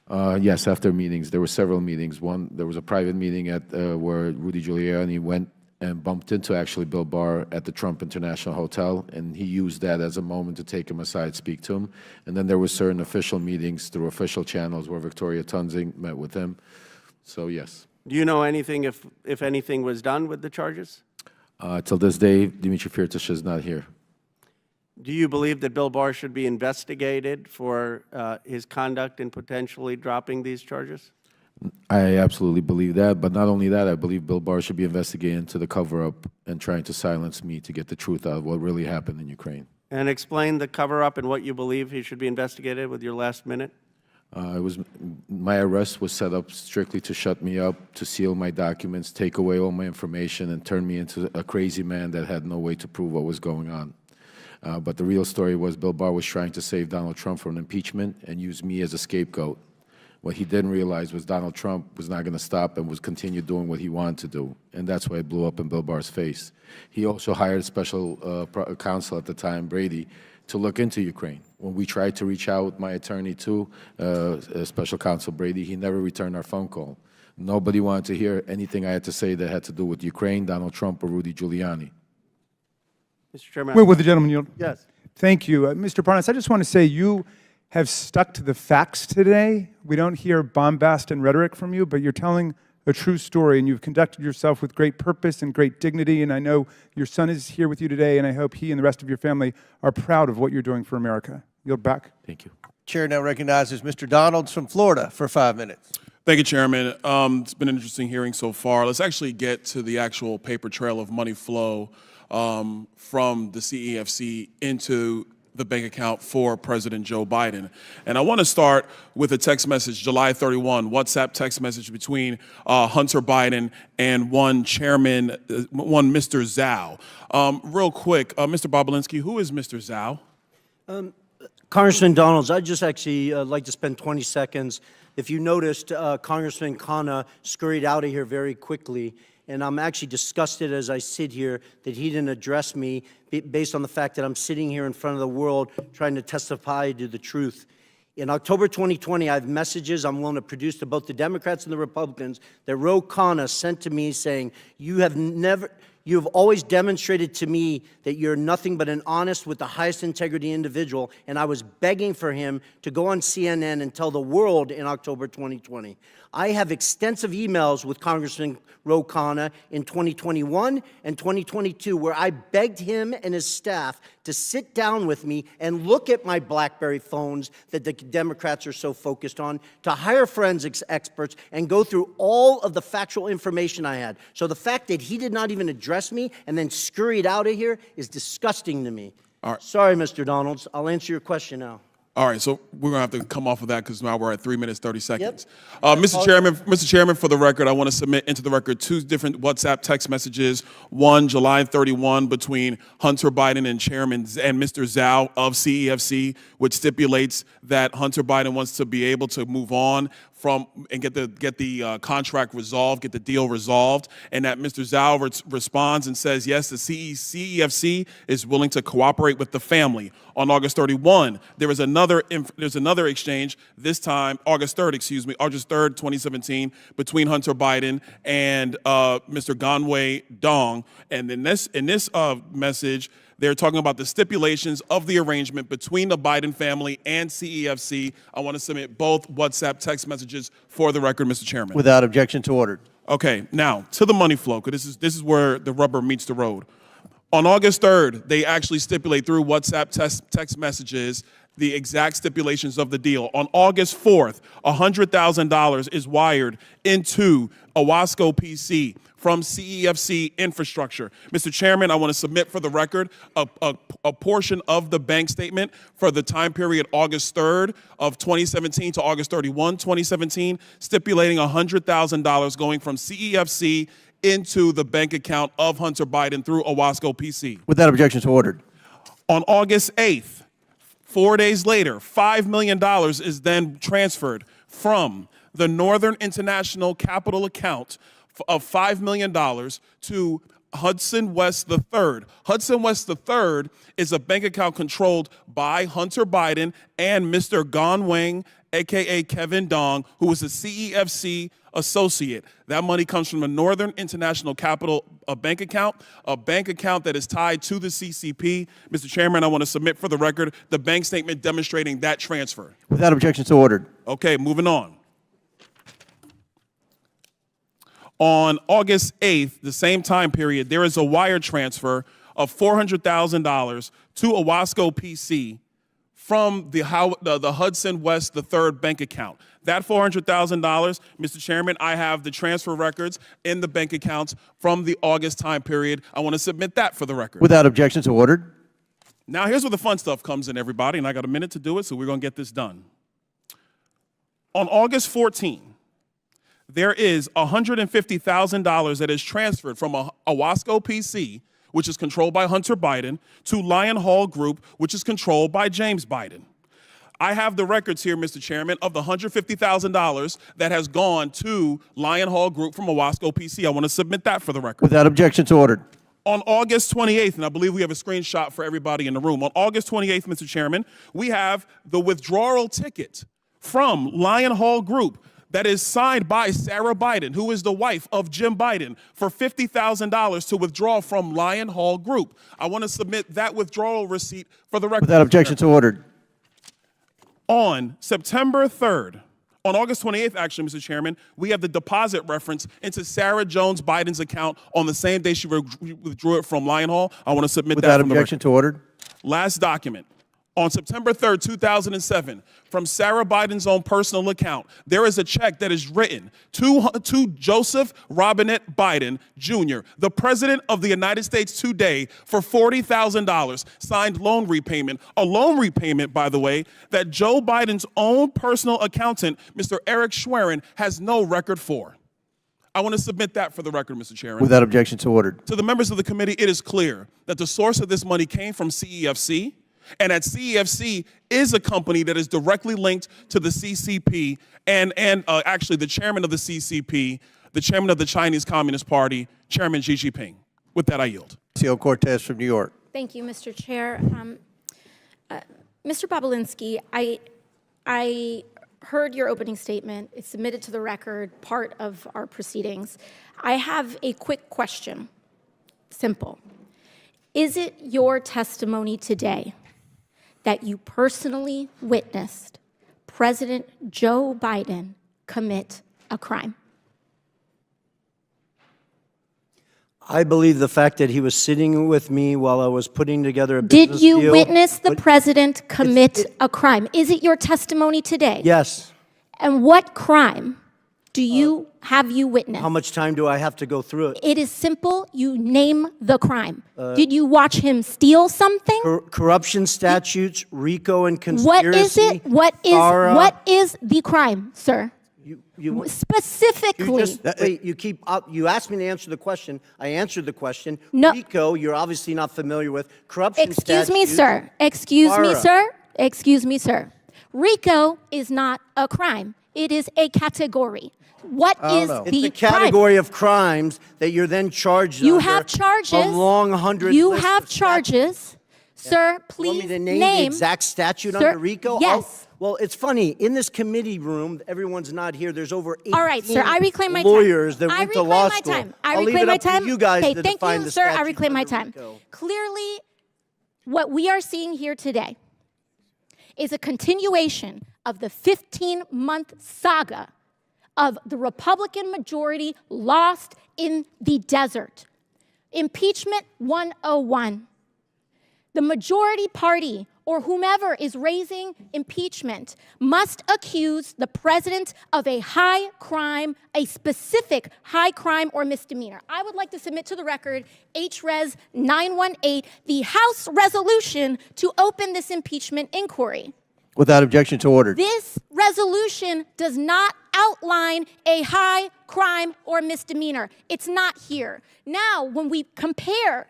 Yes, after meetings. There were several meetings. One, there was a private meeting at where Rudy Giuliani went and bumped into actually Bill Barr at the Trump International Hotel, and he used that as a moment to take him aside, speak to him. And then there were certain official meetings through official channels where Victoria Tunzing met with him. So, yes. Do you know anything, if anything was done with the charges? Till this day, Dimitri Firtash is not here. Do you believe that Bill Barr should be investigated for his conduct in potentially dropping these charges? I absolutely believe that, but not only that, I believe Bill Barr should be investigated into the cover-up and trying to silence me to get the truth out of what really happened in Ukraine. And explain the cover-up and what you believe he should be investigated with your last minute. My arrest was set up strictly to shut me up, to seal my documents, take away all my information, and turn me into a crazy man that had no way to prove what was going on. But the real story was Bill Barr was trying to save Donald Trump from impeachment and use me as a scapegoat. What he didn't realize was Donald Trump was not going to stop and was continue doing what he wanted to do, and that's why it blew up in Bill Barr's face. He also hired special counsel at the time, Brady, to look into Ukraine. When we tried to reach out with my attorney to special counsel Brady, he never returned our phone call. Nobody wanted to hear anything I had to say that had to do with Ukraine, Donald Trump, or Rudy Giuliani. Mr. Chairman. Will the gentleman yield? Yes. Thank you. Mr. Parnas, I just want to say you have stuck to the facts today. We don't hear bombast and rhetoric from you, but you're telling a true story, and you've conducted yourself with great purpose and great dignity, and I know your son is here with you today, and I hope he and the rest of your family are proud of what you're doing for America. Yield back. Thank you. Chair now recognizes Mr. Donalds from Florida for 5 minutes. Thank you, Chairman. It's been an interesting hearing so far. Let's actually get to the actual paper trail of money flow from the CEFC into the bank account for President Joe Biden. And I want to start with a text message, July 31, WhatsApp text message between Hunter Biden and one chairman, one Mr. Zhao. Real quick, Mr. Bobulinski, who is Mr. Zhao? Congressman Donalds, I'd just actually like to spend 20 seconds. If you noticed, Congressman Khanna scurried out of here very quickly, and I'm actually disgusted as I sit here that he didn't address me based on the fact that I'm sitting here in front of the world trying to testify to the truth. In October 2020, I have messages I'm willing to produce to both the Democrats and the Republicans that Ro Khanna sent to me saying, you have always demonstrated to me that you're nothing but an honest with the highest integrity individual, and I was begging for him to go on CNN and tell the world in October 2020. I have extensive emails with Congressman Ro Khanna in 2021 and 2022 where I begged him and his staff to sit down with me and look at my BlackBerry phones that the Democrats are so focused on, to hire forensics experts and go through all of the factual information I had. So the fact that he did not even address me and then scurried out of here is disgusting to me. All right. Sorry, Mr. Donalds. I'll answer your question now. All right, so we're gonna have to come off of that because now we're at 3 minutes, 30 seconds. Yep. Mr. Chairman, for the record, I want to submit into the record 2 different WhatsApp text messages. One, July 31, between Hunter Biden and Mr. Zhao of CEFC, which stipulates that Hunter Biden wants to be able to move on from and get the contract resolved, get the deal resolved, and that Mr. Zhao responds and says, yes, the CEFC is willing to cooperate with the family. On August 31, there's another exchange, this time August 3rd, 2017, between Hunter Biden and Mr. Ganwei Dong. And in this message, they're talking about the stipulations of the arrangement between the Biden family and CEFC. I want to submit both WhatsApp text messages for the record, Mr. Chairman. Without objection to order. Okay, now to the money flow, because this is where the rubber meets the road. On August 3rd, they actually stipulate through WhatsApp text messages the exact stipulations of the deal. On August 4th, $100,000 is wired into Owasco PC from CEFC infrastructure. Mr. Chairman, I want to submit for the record a portion of the bank statement for the time period August 3rd of 2017 to August 31, 2017, stipulating $100,000 going from CEFC into the bank account of Hunter Biden through Owasco PC. Without objection to order. On August 8th, 4 days later, $5 million is then transferred from the Northern International Capital account of $5 million to Hudson West III. Hudson West III is a bank account controlled by Hunter Biden and Mr. Ganwei, a.k.a. Kevin Dong, who was a CEFC associate. That money comes from the Northern International Capital bank account that is tied to the CCP. Mr. Chairman, I want to submit for the record the bank statement demonstrating that transfer. Without objection to order. Okay, moving on. On August 8th, the same time period, there is a wire transfer of $400,000 to Owasco PC from the Hudson West III bank account. That $400,000, Mr. Chairman, I have the transfer records in the bank accounts from the August time period. I want to submit that for the record. Without objection to order. Now, here's where the fun stuff comes in, everybody, and I got a minute to do it, so we're going to get this done. On August 14th, there is $150,000 that is transferred from Owasco PC, which is controlled by Hunter Biden, to Lion Hall Group, which is controlled by James Biden. I have the records here, Mr. Chairman, of the $150,000 that has gone to Lion Hall Group from Owasco PC. I want to submit that for the record. Without objection to order. On August 28th, and I believe we have a screenshot for everybody in the room, on August 28th, Mr. Chairman, we have the withdrawal ticket from Lion Hall Group that is signed by Sarah Biden, who is the wife of Jim Biden, for $50,000 to withdraw from Lion Hall Group. I want to submit that withdrawal receipt for the record. Without objection to order. On September 3rd, on August 28th, actually, Mr. Chairman, we have the deposit reference into Sarah Jones Biden's account on the same day she withdrew it from Lion Hall. I want to submit that. Without objection to order. Last document. On September 3rd, 2007, from Sarah Biden's own personal account, there is a check that is written to Joseph Robinette Biden, Jr., the President of the United States today, for $40,000, signed loan repayment. A loan repayment, by the way, that Joe Biden's own personal accountant, Mr. Eric Schwerin, has no record for. I want to submit that for the record, Mr. Chairman. Without objection to order. To the members of the committee, it is clear that the source of this money came from CEFC, and that CEFC is a company that is directly linked to the CCP and actually the chairman of the CCP, the chairman of the Chinese Communist Party, Chairman Xi Jinping. With that, I yield. Ocasio-Cortez from New York. Thank you, Mr. Chair. Mr. Bobulinski, I heard your opening statement. It's submitted to the record, part of our proceedings. I have a quick question. Simple. Is it your testimony today that you personally witnessed President Joe Biden commit a crime? I believe the fact that he was sitting with me while I was putting together a Did business you deal. witness the but- president commit a crime? Is it your testimony today? Yes. And what crime have you witnessed? How much time do I have to go through it? It is simple. You name the crime. Did you watch him steal something? Corruption statutes, RICO and conspiracy. What is it? FARA. What is the crime, sir? You Specifically. You asked me to answer the question. I answered the question. No. RICO, you're obviously not familiar with. Corruption Excuse me, statutes, sir. Excuse me, FARA. sir. Excuse me, sir. RICO is not a crime. It is a category. What is the It's a category of crimes that you're then charged You under have charges. a long 100 You list have of statutes. charges. Sir, You please want me to name the exact statute Sir, under RICO? yes. Well, it's funny. In this committee room, everyone's not here. There's over 18 All right, sir, I reclaim my time. lawyers that I went to reclaim law my school. time. I I'll leave reclaim it my up to time. you guys Okay, to thank define you, the sir. I statute reclaim my under time. RICO. Clearly, what we are seeing here today is a continuation of the 15-month saga of the Republican majority lost in the desert. Impeachment 101. The majority party, or whomever is raising impeachment, must accuse the president of a high crime, a specific high crime or misdemeanor. I would like to submit to the record HRes 918, the House resolution to open this impeachment inquiry. Without objection to order. This resolution does not outline a high crime or misdemeanor. It's not here. Now, when we compare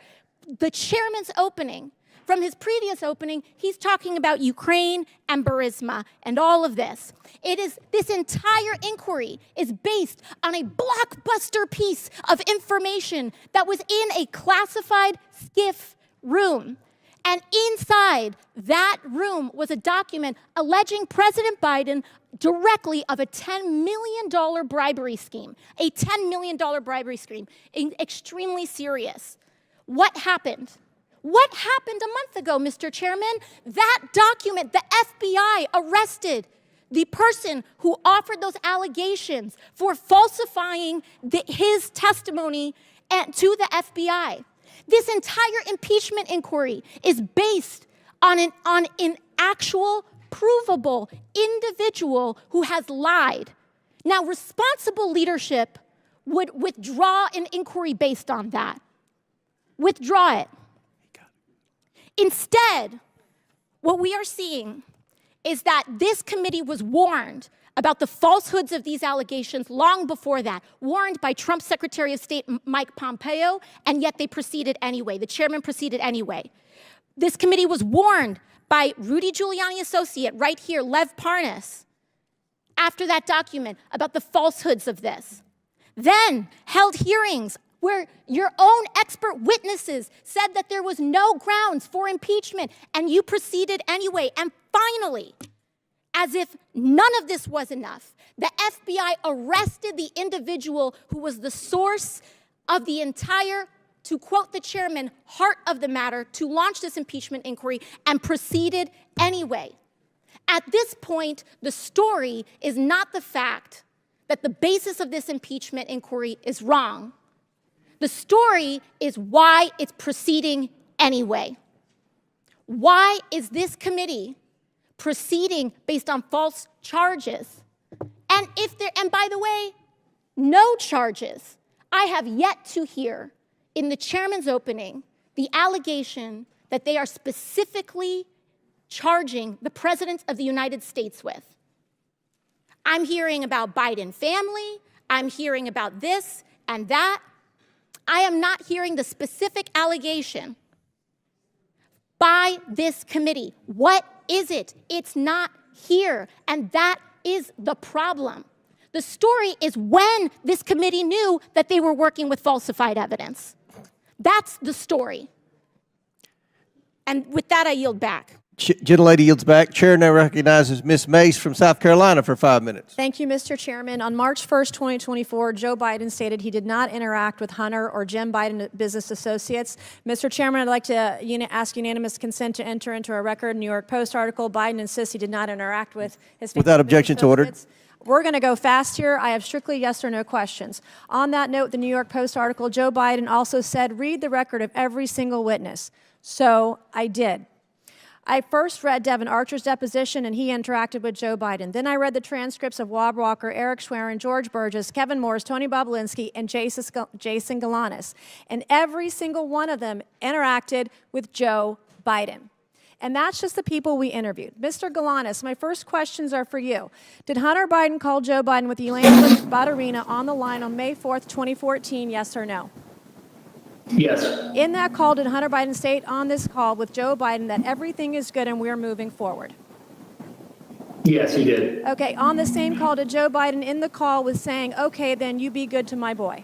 the chairman's opening from his previous opening, he's talking about Ukraine and Burisma and all of this. This entire inquiry is based on a blockbuster piece of information that was in a classified SCIF room. And inside that room was a document alleging President Biden directly of a $10 million bribery scheme, a $10 million bribery scheme, extremely serious. What happened? What happened a month ago, Mr. Chairman? That document, the FBI arrested the person who offered those allegations for falsifying his testimony to the FBI. This entire impeachment inquiry is based on an actual, provable individual who has lied. Now, responsible leadership would withdraw an inquiry based on that. Withdraw it. Instead, what we are seeing is that this committee was warned about the falsehoods of these allegations long before that, warned by Trump's Secretary of State Mike Pompeo, and yet they proceeded anyway. The chairman proceeded anyway. This committee was warned by Rudy Giuliani associate right here, Lev Parnas, after that document about the falsehoods of this. Then held hearings where your own expert witnesses said that there was no grounds for impeachment, and you proceeded anyway. And finally, as if none of this was enough, the FBI arrested the individual who was the source of the entire, to quote the chairman, heart of the matter, to launch this impeachment inquiry, and proceeded anyway. At this point, the story is not the fact that the basis of this impeachment inquiry is wrong. The story is why it's proceeding anyway. Why is this committee proceeding based on false charges? And by the way, no charges. I have yet to hear in the chairman's opening the allegation that they are specifically charging the president of the United States with. I'm hearing about Biden family. I'm hearing about this and that. I am not hearing the specific allegation by this committee. What is it? It's not here, and that is the problem. The story is when this committee knew that they were working with falsified evidence. That's the story. And with that, I yield back. Gentlelady yields back. Chair now recognizes Ms. Mace from South Carolina for 5 minutes. Thank you, Mr. Chairman. On March 1st, 2024, Joe Biden stated he did not interact with Hunter or Jim Biden business associates. Mr. Chairman, I'd like to ask unanimous consent to enter into a record New York Post article. Biden insists he did not interact with his Without objection to order. we're going to go fast here. I have strictly yes or no questions. On that note, the New York Post article, Joe Biden also said, read the record of every single witness. So I did. I first read Devin Archer's deposition, and he interacted with Joe Biden. Then I read the transcripts of Wab Walker, Eric Schwerin, George Burgess, Kevin Morris, Tony Bobulinski, and Jason Galanis. And every single one of them interacted with Joe Biden. And that's just the people we interviewed. Mr. Galanis, my first questions are for you. Did Hunter Biden call Joe Biden with Elena Badarina on the line on May 4th, 2014, yes or no? Yes. In that call, did Hunter Biden state on this call with Joe Biden that everything is good and we're moving forward? Yes, he did. Okay, on the same call, did Joe Biden in the call was saying, okay, then you be good to my boy?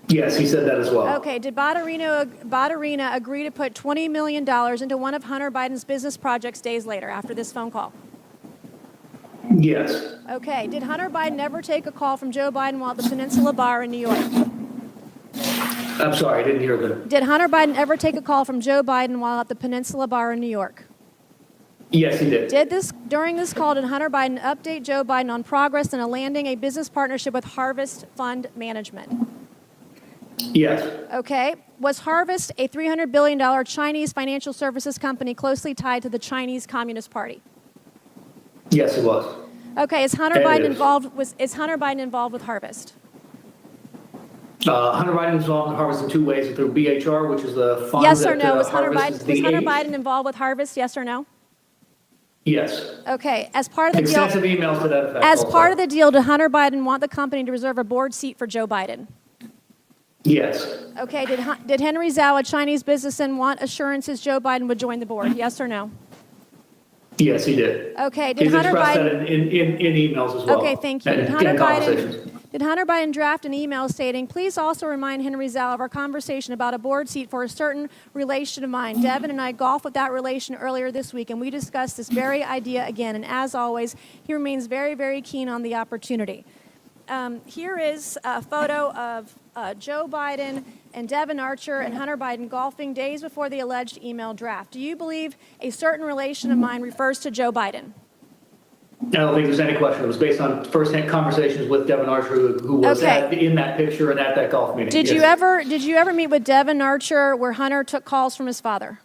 Yes, he said that as well. Okay, did Badarina agree to put $20 million into one of Hunter Biden's business projects days later after this phone call? Yes. Okay, did Hunter Biden ever take a call from Joe Biden while at the Peninsula Bar in New York? I'm sorry, I didn't hear that. Did Hunter Biden ever take a call from Joe Biden while at the Peninsula Bar in New York? Yes, he did. During this call, did Hunter Biden update Joe Biden on progress in landing a business partnership with Harvest Fund Management? Yes. Okay. Was Harvest a $300 billion Chinese financial services company closely tied to the Chinese Communist Party? Yes, it was. Okay. Is Hunter And Biden it is. involved with Harvest? Hunter Biden is involved in Harvest in two ways, through BHR, which is the fund Yes or that no? Was Hunter Harvest is the Biden eighth- Biden involved with Harvest? Yes or no? Yes. Okay. As part of the deal, Extensive emails to that effect. as also. part of the deal, did Hunter Biden want the company to reserve a board seat for Joe Biden? Yes. Okay. Did Henry Zhao, a Chinese businessman, want assurances Joe Biden would join the board? Yes or no? Yes, he did. Okay. He's Did Hunter expressed Biden? that in emails as well. Okay, thank you. And, and conversations. Did Hunter Biden draft an email stating, please also remind Henry Zhao of our conversation about a board seat for a certain relation of mine. Devin and I golfed with that relation earlier this week, and we discussed this very idea again. And as always, he remains very, very keen on the opportunity. Here is a photo of Joe Biden and Devin Archer and Hunter Biden golfing days before the alleged email draft. Do you believe a certain relation of mine refers to Joe Biden? I don't think there's any question. It was based on first-hand conversations with Devin Archer, who was Okay. in that picture and at that golf meeting. Did Yes. you ever meet with Devin Archer where Hunter took calls from his father?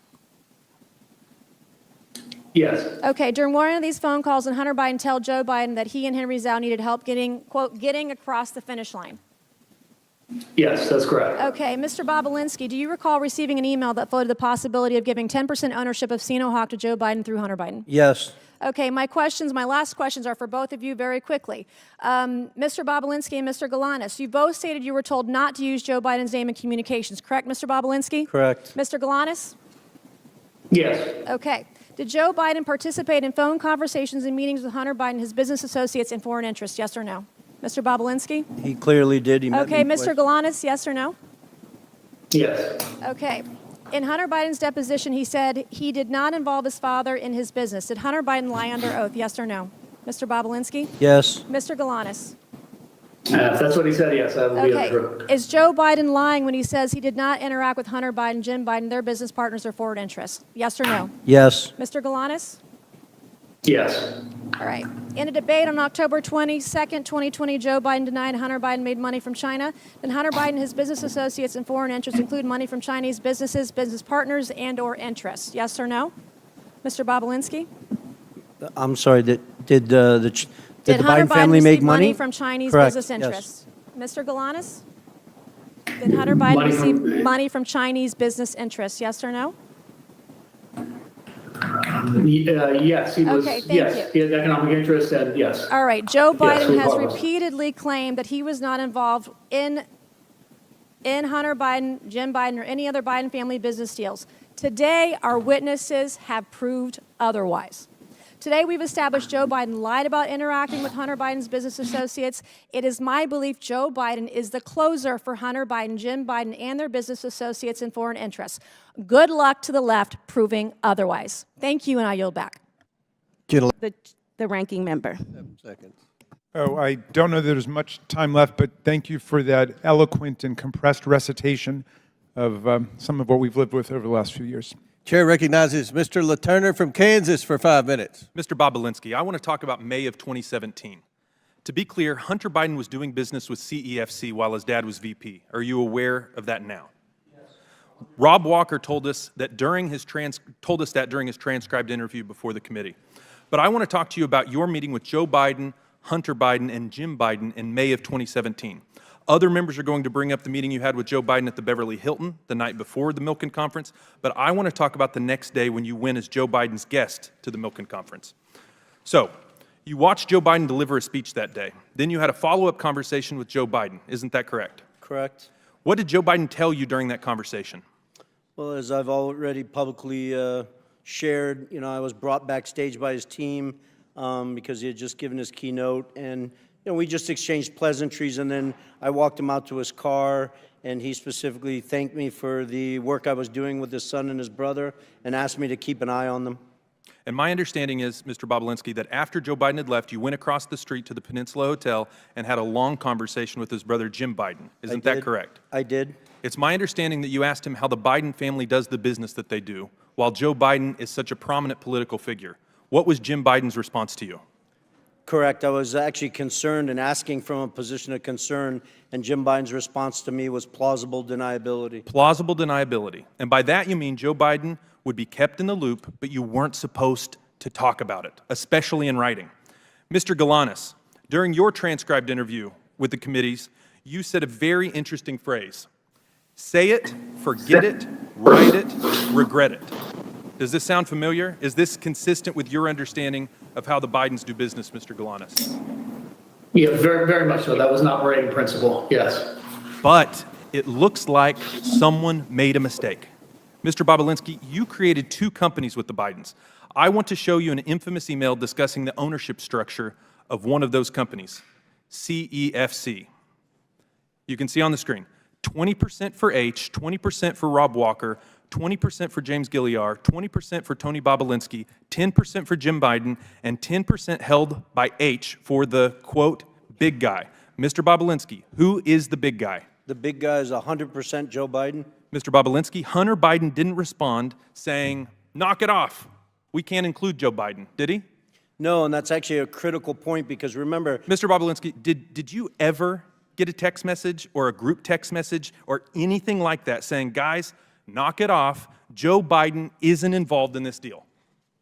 Yes. Okay, during one of these phone calls, did Hunter Biden tell Joe Biden that he and Henry Zhao needed help getting, quote, getting across the finish line? Yes, that's correct. Okay, Mr. Bobulinski, do you recall receiving an email that floated the possibility of giving 10% ownership of Sinohawk to Joe Biden through Hunter Biden? Yes. Okay, my last questions are for both of you very quickly. Mr. Bobulinski and Mr. Galanis, you both stated you were told not to use Joe Biden's name in communications, correct, Mr. Bobulinski? Correct. Mr. Galanis? Yes. Okay. Did Joe Biden participate in phone conversations and meetings with Hunter Biden, his business associates, and foreign interests, yes or no? Mr. Bobulinski? He clearly did. He met Okay, me Mr. twice. Galanis, yes or no? Yes. Okay. In Hunter Biden's deposition, he said he did not involve his father in his business. Did Hunter Biden lie under oath, yes or no? Mr. Bobulinski? Yes. Mr. Galanis? If that's what he said, yes, I will be Okay. true. Is Joe Biden lying when he says he did not interact with Hunter Biden, Jim Biden, their business partners, or forward interests? Yes or no? Yes. Mr. Galanis? Yes. All right. In a debate on October 22nd, 2020, Joe Biden denied Hunter Biden made money from China. Then Hunter Biden and his business associates and foreign interests include money from Chinese businesses, business partners, and or interests. Yes or no? Mr. Bobulinski? I'm sorry. Did the Did Hunter Biden family receive make money? from Chinese Correct. business Yes. interests? Mr. Galanis? Did Hunter Biden Money receive from- money from Chinese business interests? Yes or no? Yes, he was. Okay, thank Yes, he had economic interest, and yes. All right. Joe Biden has regardless. repeatedly claimed that he was not involved in Hunter Biden, Jim Biden, or any other Biden family business deals. Today, our witnesses have proved otherwise. Today, we've established Joe Biden lied about interacting with Hunter Biden's business associates. It is my belief Joe Biden is the closer for Hunter Biden, Jim Biden, and their business associates and foreign interests. Good luck to the left proving otherwise. Thank you, and I yield back. The ranking member. 7 seconds. Oh, I don't know that there's much time left, but thank you for that eloquent and compressed recitation of some of what we've lived with over the last few years. Chair recognizes Mr. LaTurner from Kansas for 5 minutes. Mr. Bobulinski, I want to talk about May of 2017. To be clear, Hunter Biden was doing business with CEFC while his dad was VP. Are you aware of that now? Yes. Rob Walker told us that during his transcribed interview before the committee. But I want to talk to you about your meeting with Joe Biden, Hunter Biden, and Jim Biden in May of 2017. Other members are going to bring up the meeting you had with Joe Biden at the Beverly Hilton the night before the Milken Conference, but I want to talk about the next day when you went as Joe Biden's guest to the Milken Conference. So, you watched Joe Biden deliver a speech that day. Then you had a follow-up conversation with Joe Biden. Isn't that correct? Correct. What did Joe Biden tell you during that conversation? Well, as I've already publicly shared, I was brought backstage by his team because he had just given his keynote, and we just exchanged pleasantries, and then I walked him out to his car, and he specifically thanked me for the work I was doing with his son and his brother and asked me to keep an eye on them. And my understanding is, Mr. Bobulinski, that after Joe Biden had left, you went across the street to the Peninsula Hotel and had a long conversation with his brother Jim Biden. Isn't that correct? I did. It's my understanding that you asked him how the Biden family does the business that they do, while Joe Biden is such a prominent political figure. What was Jim Biden's response to you? Correct. I was actually concerned and asking from a position of concern, and Jim Biden's response to me was plausible deniability. Plausible deniability. And by that you mean Joe Biden would be kept in the loop, but you weren't supposed to talk about it, especially in writing. Mr. Galanis, during your transcribed interview with the committees, you said a very interesting phrase. Say it, forget it, write it, regret it. Does this sound familiar? Is this consistent with your understanding of how the Bidens do business, Mr. Galanis? Yeah, very, very much so. That was an operating principle, yes. But it looks like someone made a mistake. Mr. Bobulinski, you created 2 companies with the Bidens. I want to show you an infamous email discussing the ownership structure of one of those companies, CEFC. You can see on the screen, 20% for H, 20% for Rob Walker, 20% for James Gilliar, 20% for Tony Bobulinski, 10% for Jim Biden, and 10% held by H for the, quote, big guy. Mr. Bobulinski, who is the big guy? The big guy is 100% Joe Biden. Mr. Bobulinski, Hunter Biden didn't respond saying, knock it off. We can't include Joe Biden, did he? No, and that's actually a critical point because remember— Mr. Bobulinski, did you ever get a text message or a group text message or anything like that saying, guys, knock it off, Joe Biden isn't involved in this deal?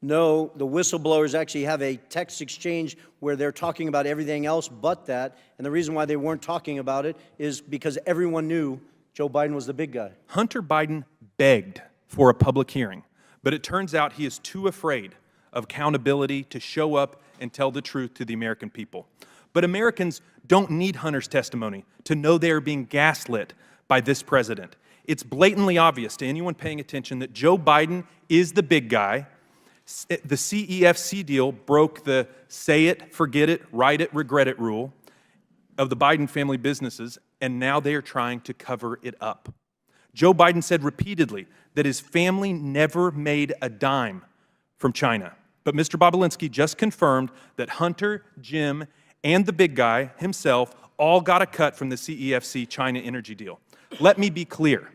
No, the whistleblowers actually have a text exchange where they're talking about everything else but that, and the reason why they weren't talking about it is because everyone knew Joe Biden was the big guy. Hunter Biden begged for a public hearing, but it turns out he is too afraid of accountability to show up and tell the truth to the American people. But Americans don't need Hunter's testimony to know they are being gaslit by this president. It's blatantly obvious to anyone paying attention that Joe Biden is the big guy. The CEFC deal broke the say it, forget it, write it, regret it rule of the Biden family businesses, and now they are trying to cover it up. Joe Biden said repeatedly that his family never made a dime from China. But Mr. Bobulinski just confirmed that Hunter, Jim, and the big guy himself all got a cut from the CEFC China energy deal. Let me be clear.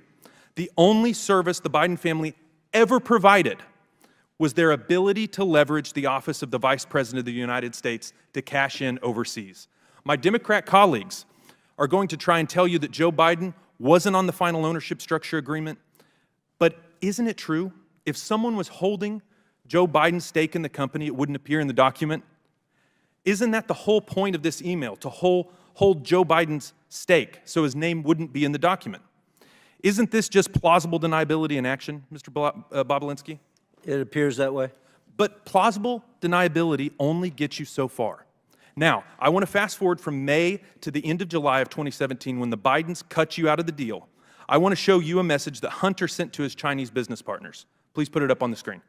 The only service the Biden family ever provided was their ability to leverage the office of the Vice President of the United States to cash in overseas. My Democrat colleagues are going to try and tell you that Joe Biden wasn't on the final ownership structure agreement, but isn't it true? If someone was holding Joe Biden's stake in the company, it wouldn't appear in the document. Isn't that the whole point of this email, to hold Joe Biden's stake so his name wouldn't be in the document? Isn't this just plausible deniability in action, Mr. Bobulinski? It appears that way. But plausible deniability only gets you so far. Now, I want to fast forward from May to the end of July of 2017 when the Bidens cut you out of the deal. I want to show you a message that Hunter sent to his Chinese business partners. Please put it up on the screen.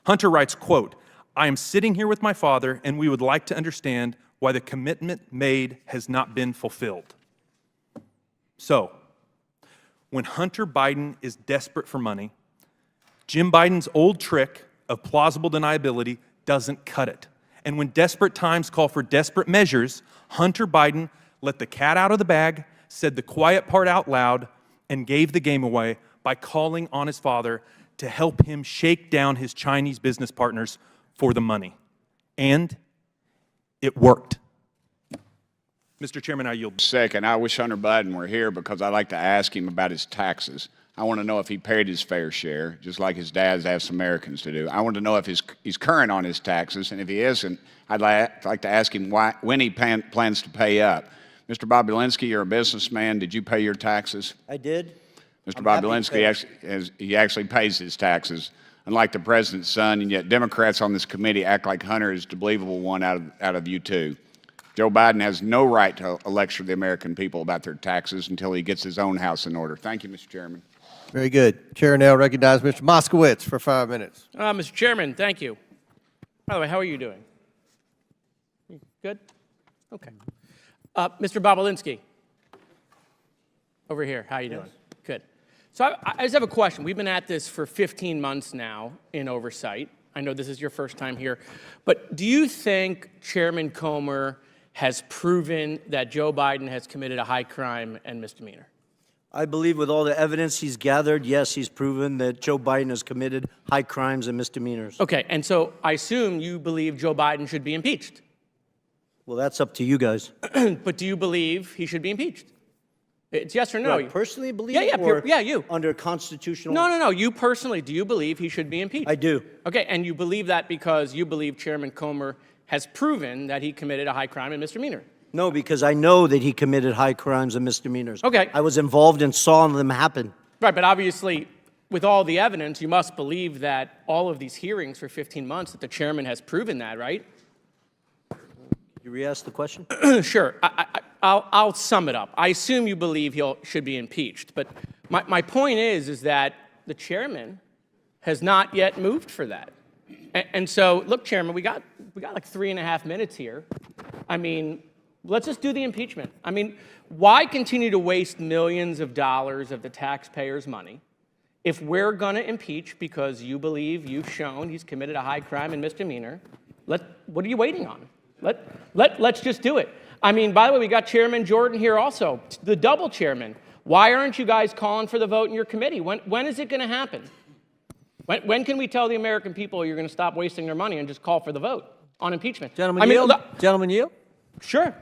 Hunter writes, quote, I am sitting here with my father and we would like to understand why the commitment made has not been fulfilled. So, when Hunter Biden is desperate for money, Jim Biden's old trick of plausible deniability doesn't cut it. And when desperate times call for desperate measures, Hunter Biden let the cat out of the bag, said the quiet part out loud, and gave the game away by calling on his father to help him shake down his Chinese business partners for the money. And it worked. Mr. Chairman, I yield. Second, I wish Hunter Biden were here because I'd like to ask him about his taxes. I want to know if he paid his fair share, just like his dad's asked Americans to do. I want to know if he's current on his taxes, and if he isn't, I'd like to ask him when he plans to pay up. Mr. Bobulinski, you're a businessman. Did you pay your taxes? I did. Mr. Bobulinski actually pays his taxes, unlike the president's son, and yet Democrats on this committee act like Hunter is the believable one out of you two. Joe Biden has no right to lecture the American people about their taxes until he gets his own house in order. Thank you, Mr. Chairman. Very good. Chair now recognizes Mr. Moskowitz for 5 minutes. Mr. Chairman, thank you. By the way, how are you doing? Good? Okay. Mr. Bobulinski, over here, how are you doing? Good. So I just have a question. We've been at this for 15 months now in oversight. I know this is your first time here. But do you think Chairman Comer has proven that Joe Biden has committed a high crime and misdemeanor? I believe with all the evidence he's gathered, yes, he's proven that Joe Biden has committed high crimes and misdemeanors. Okay, and so I assume you believe Joe Biden should be impeached. Well, that's up to you guys. But do you believe he should be impeached? It's yes or no. Do I personally believe Yeah, or you. under constitutional... No. You personally, do you believe he should be impeached? I do. Okay, and you believe that because you believe Chairman Comer has proven that he committed a high crime and misdemeanor? No, because I know that he committed high crimes and misdemeanors. Okay. I was involved and saw them happen. Right, but obviously, with all the evidence, you must believe that all of these hearings for 15 months, that the chairman has proven that, right? You re-ask the question? Sure. I'll sum it up. I assume you believe he should be impeached, but my point is that the chairman has not yet moved for that. And so, look, Chairman, we got like 3.5 minutes here. I mean, let's just do the impeachment. I mean, why continue to waste millions of dollars of the taxpayers' money if we're going to impeach because you believe you've shown he's committed a high crime and misdemeanor? What are you waiting on? Let's just do it. I mean, by the way, we got Chairman Jordan here also, the double chairman. Why aren't you guys calling for the vote in your committee? When is it going to happen? When can we tell the American people you're going to stop wasting their money and just call for the vote on impeachment? Gentlemen, yield? Sure.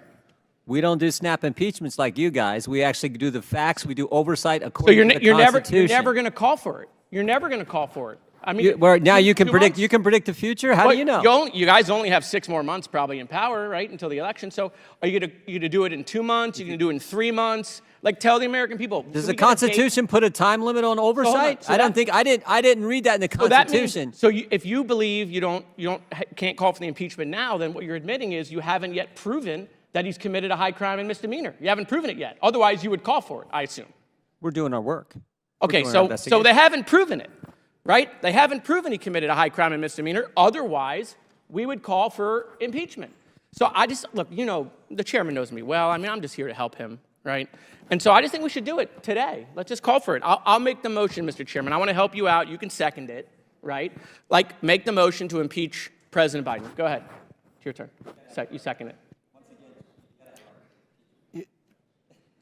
We don't do snap impeachments like you guys. We actually do the facts. We do oversight according to the You're Constitution. never going to call for it. You're never going to call for it. I mean, you can predict. You can predict the future. How do you know? You guys only have 6 more months probably in power, right, until the election. So are you going to do it in 2 months? You're going to do it in 3 months? Like, tell the American people. Does the Constitution put a time limit on oversight? So I don't think I didn't read that in the Constitution. If you believe you can't call for the impeachment now, then what you're admitting is you haven't yet proven that he's committed a high crime and misdemeanor. You haven't proven it yet. Otherwise, you would call for it, I assume. We're doing our work. Okay, so they haven't proven it, right? They haven't proven he committed a high crime and misdemeanor. Otherwise, we would call for impeachment. So look, the chairman knows me well. I mean, I'm just here to help him, right? And so I just think we should do it today. Let's just call for it. I'll make the motion, Mr. Chairman. I want to help you out. You can second it, right? Like, make the motion to impeach President Biden. Go ahead. It's your turn. You second it.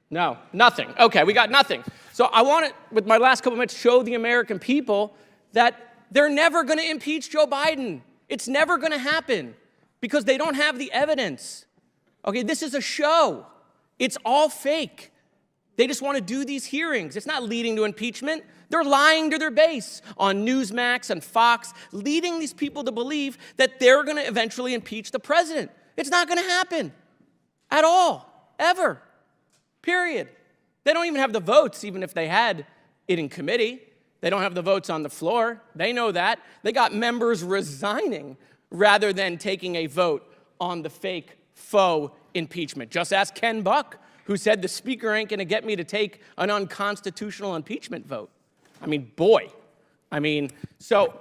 No, nothing. Okay, we got nothing. So I want to, with my last couple minutes, show the American people that they're never going to impeach Joe Biden. It's never going to happen because they don't have the evidence. Okay, this is a show. It's all fake. They just want to do these hearings. It's not leading to impeachment. They're lying to their base on Newsmax and Fox, leading these people to believe that they're going to eventually impeach the president. It's not going to happen at all, ever. Period. They don't even have the votes, even if they had it in committee. They don't have the votes on the floor. They know that. They got members resigning rather than taking a vote on the fake faux impeachment. Just ask Ken Buck, who said the speaker ain't going to get me to take an unconstitutional impeachment vote. I mean, boy. I mean, so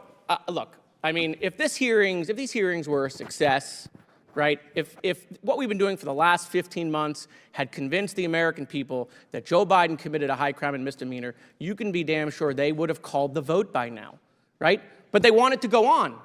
look, I mean, if these hearings were a success, right? If what we've been doing for the last 15 months had convinced the American people that Joe Biden committed a high crime and misdemeanor, you can be damn sure they would have called the vote by now, right? But they want it to go on.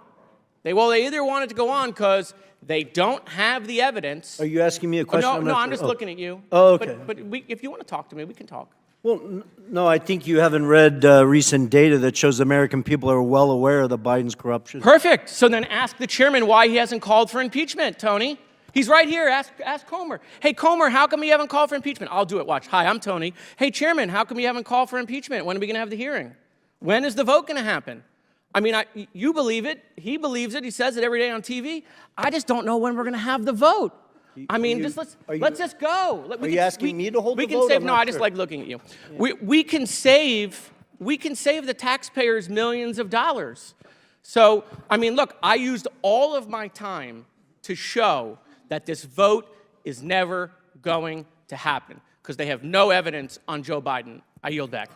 They either want it to go on because they don't have the evidence. Are you asking me a question? No, I'm just looking at you. Oh, okay. But if you want to talk to me, we can talk. Well, no, I think you haven't read recent data that shows the American people are well aware of the Biden's corruption. Perfect. So then ask the chairman why he hasn't called for impeachment, Tony. He's right here. Ask Comer. Hey, Comer, how come you haven't called for impeachment? I'll do it. Watch. Hi, I'm Tony. Hey, chairman, how come you haven't called for impeachment? When are we going to have the hearing? When is the vote going to happen? I mean, you believe it. He believes it. He says it every day on TV. I just don't know when we're going to have the vote. I mean, let's just go. Are you asking me to hold the vote? We can save. I'm No, not I just sure. like looking at you. Yeah. We can save the taxpayers millions of dollars. So, I mean, look, I used all of my time to show that this vote is never going to happen because they have no evidence on Joe Biden. I yield back.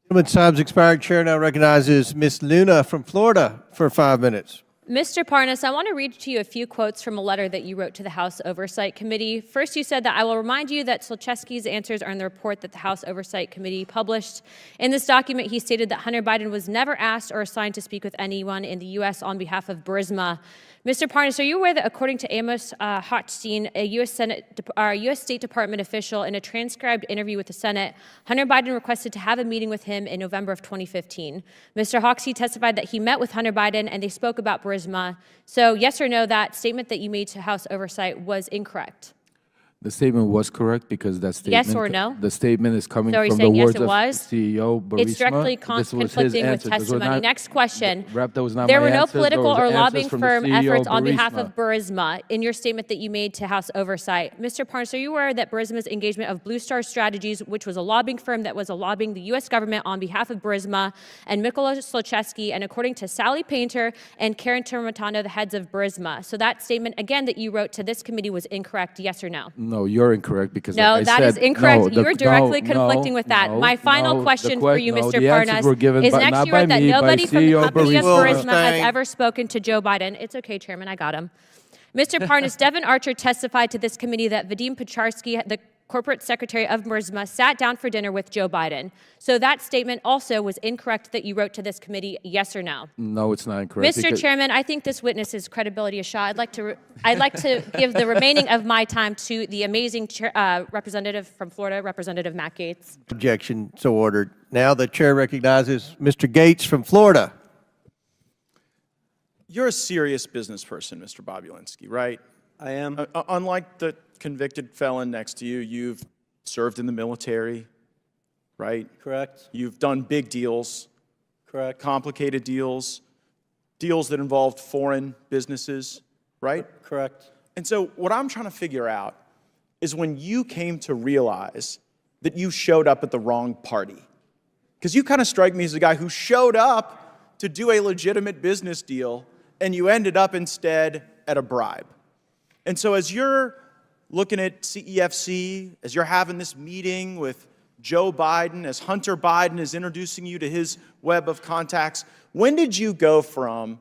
Gentleman's time's expired. Chair now recognizes Ms. Luna from Florida for 5 minutes. Mr. Parnas, I want to read to you a few quotes from a letter that you wrote to the House Oversight Committee. First, you said that I will remind you that Solchesky's answers are in the report that the House Oversight Committee published. In this document, he stated that Hunter Biden was never asked or assigned to speak with anyone in the U.S. on behalf of Burisma. Mr. Parnas, are you aware that according to Amos Hochstein, a U.S. State Department official, in a transcribed interview with the Senate, Hunter Biden requested to have a meeting with him in November of 2015. Mr. Hochstein testified that he met with Hunter Biden and they spoke about Burisma. So yes or no, that statement that you made to House Oversight was incorrect? The statement was correct because that statement. Yes or no? The statement is coming So are you from the saying yes, words it of was? CEO Burisma. It's directly This was his conflicting with answer. Those were testimony. not- Next question. That was not There my were no answers. political Those were or answers lobbying from the firm CEO efforts on behalf Burisma. of Burisma in your statement that you made to House Oversight. Mr. Parnas, are you aware that Burisma's engagement of Blue Star Strategies, which was a lobbying firm that was lobbying the U.S. government on behalf of Burisma, and Mykola Solchesky, and according to Sally Painter and Karen Termitano, the heads of Burisma. So that statement, again, that you wrote to this committee was incorrect, yes or no? No, you're incorrect because No, like I that said, is incorrect. no, You are directly conflicting with that. My final question for you, Mr. Parnas, is next, you wrote that nobody from the company of Burisma has ever spoken to Joe Biden. It's okay, Chairman, I got him. Mr. Parnas, Devin Archer testified to this committee that Vadim Picharsky, the corporate secretary of Burisma, sat down for dinner with Joe Biden. So that statement also was incorrect that you wrote to this committee, yes or no? No, it's not incorrect. Mr. Chairman, I think this witness's credibility is shot. I'd like to give the remaining of my time to the amazing representative from Florida, Representative Matt Gaetz. Objection, so ordered. Now the chair recognizes Mr. Gaetz from Florida. You're a serious business person, Mr. Bobulinski, right? I am. Unlike the convicted felon next to you, you've served in the military, right? Correct. You've done big deals. Correct. Complicated deals, deals that involved foreign businesses, right? Correct. And so what I'm trying to figure out is when you came to realize that you showed up at the wrong party. Because you kind of strike me as a guy who showed up to do a legitimate business deal, and you ended up instead at a bribe. And so as you're looking at CEFC, as you're having this meeting with Joe Biden, as Hunter Biden is introducing you to his web of contacts, when did you go from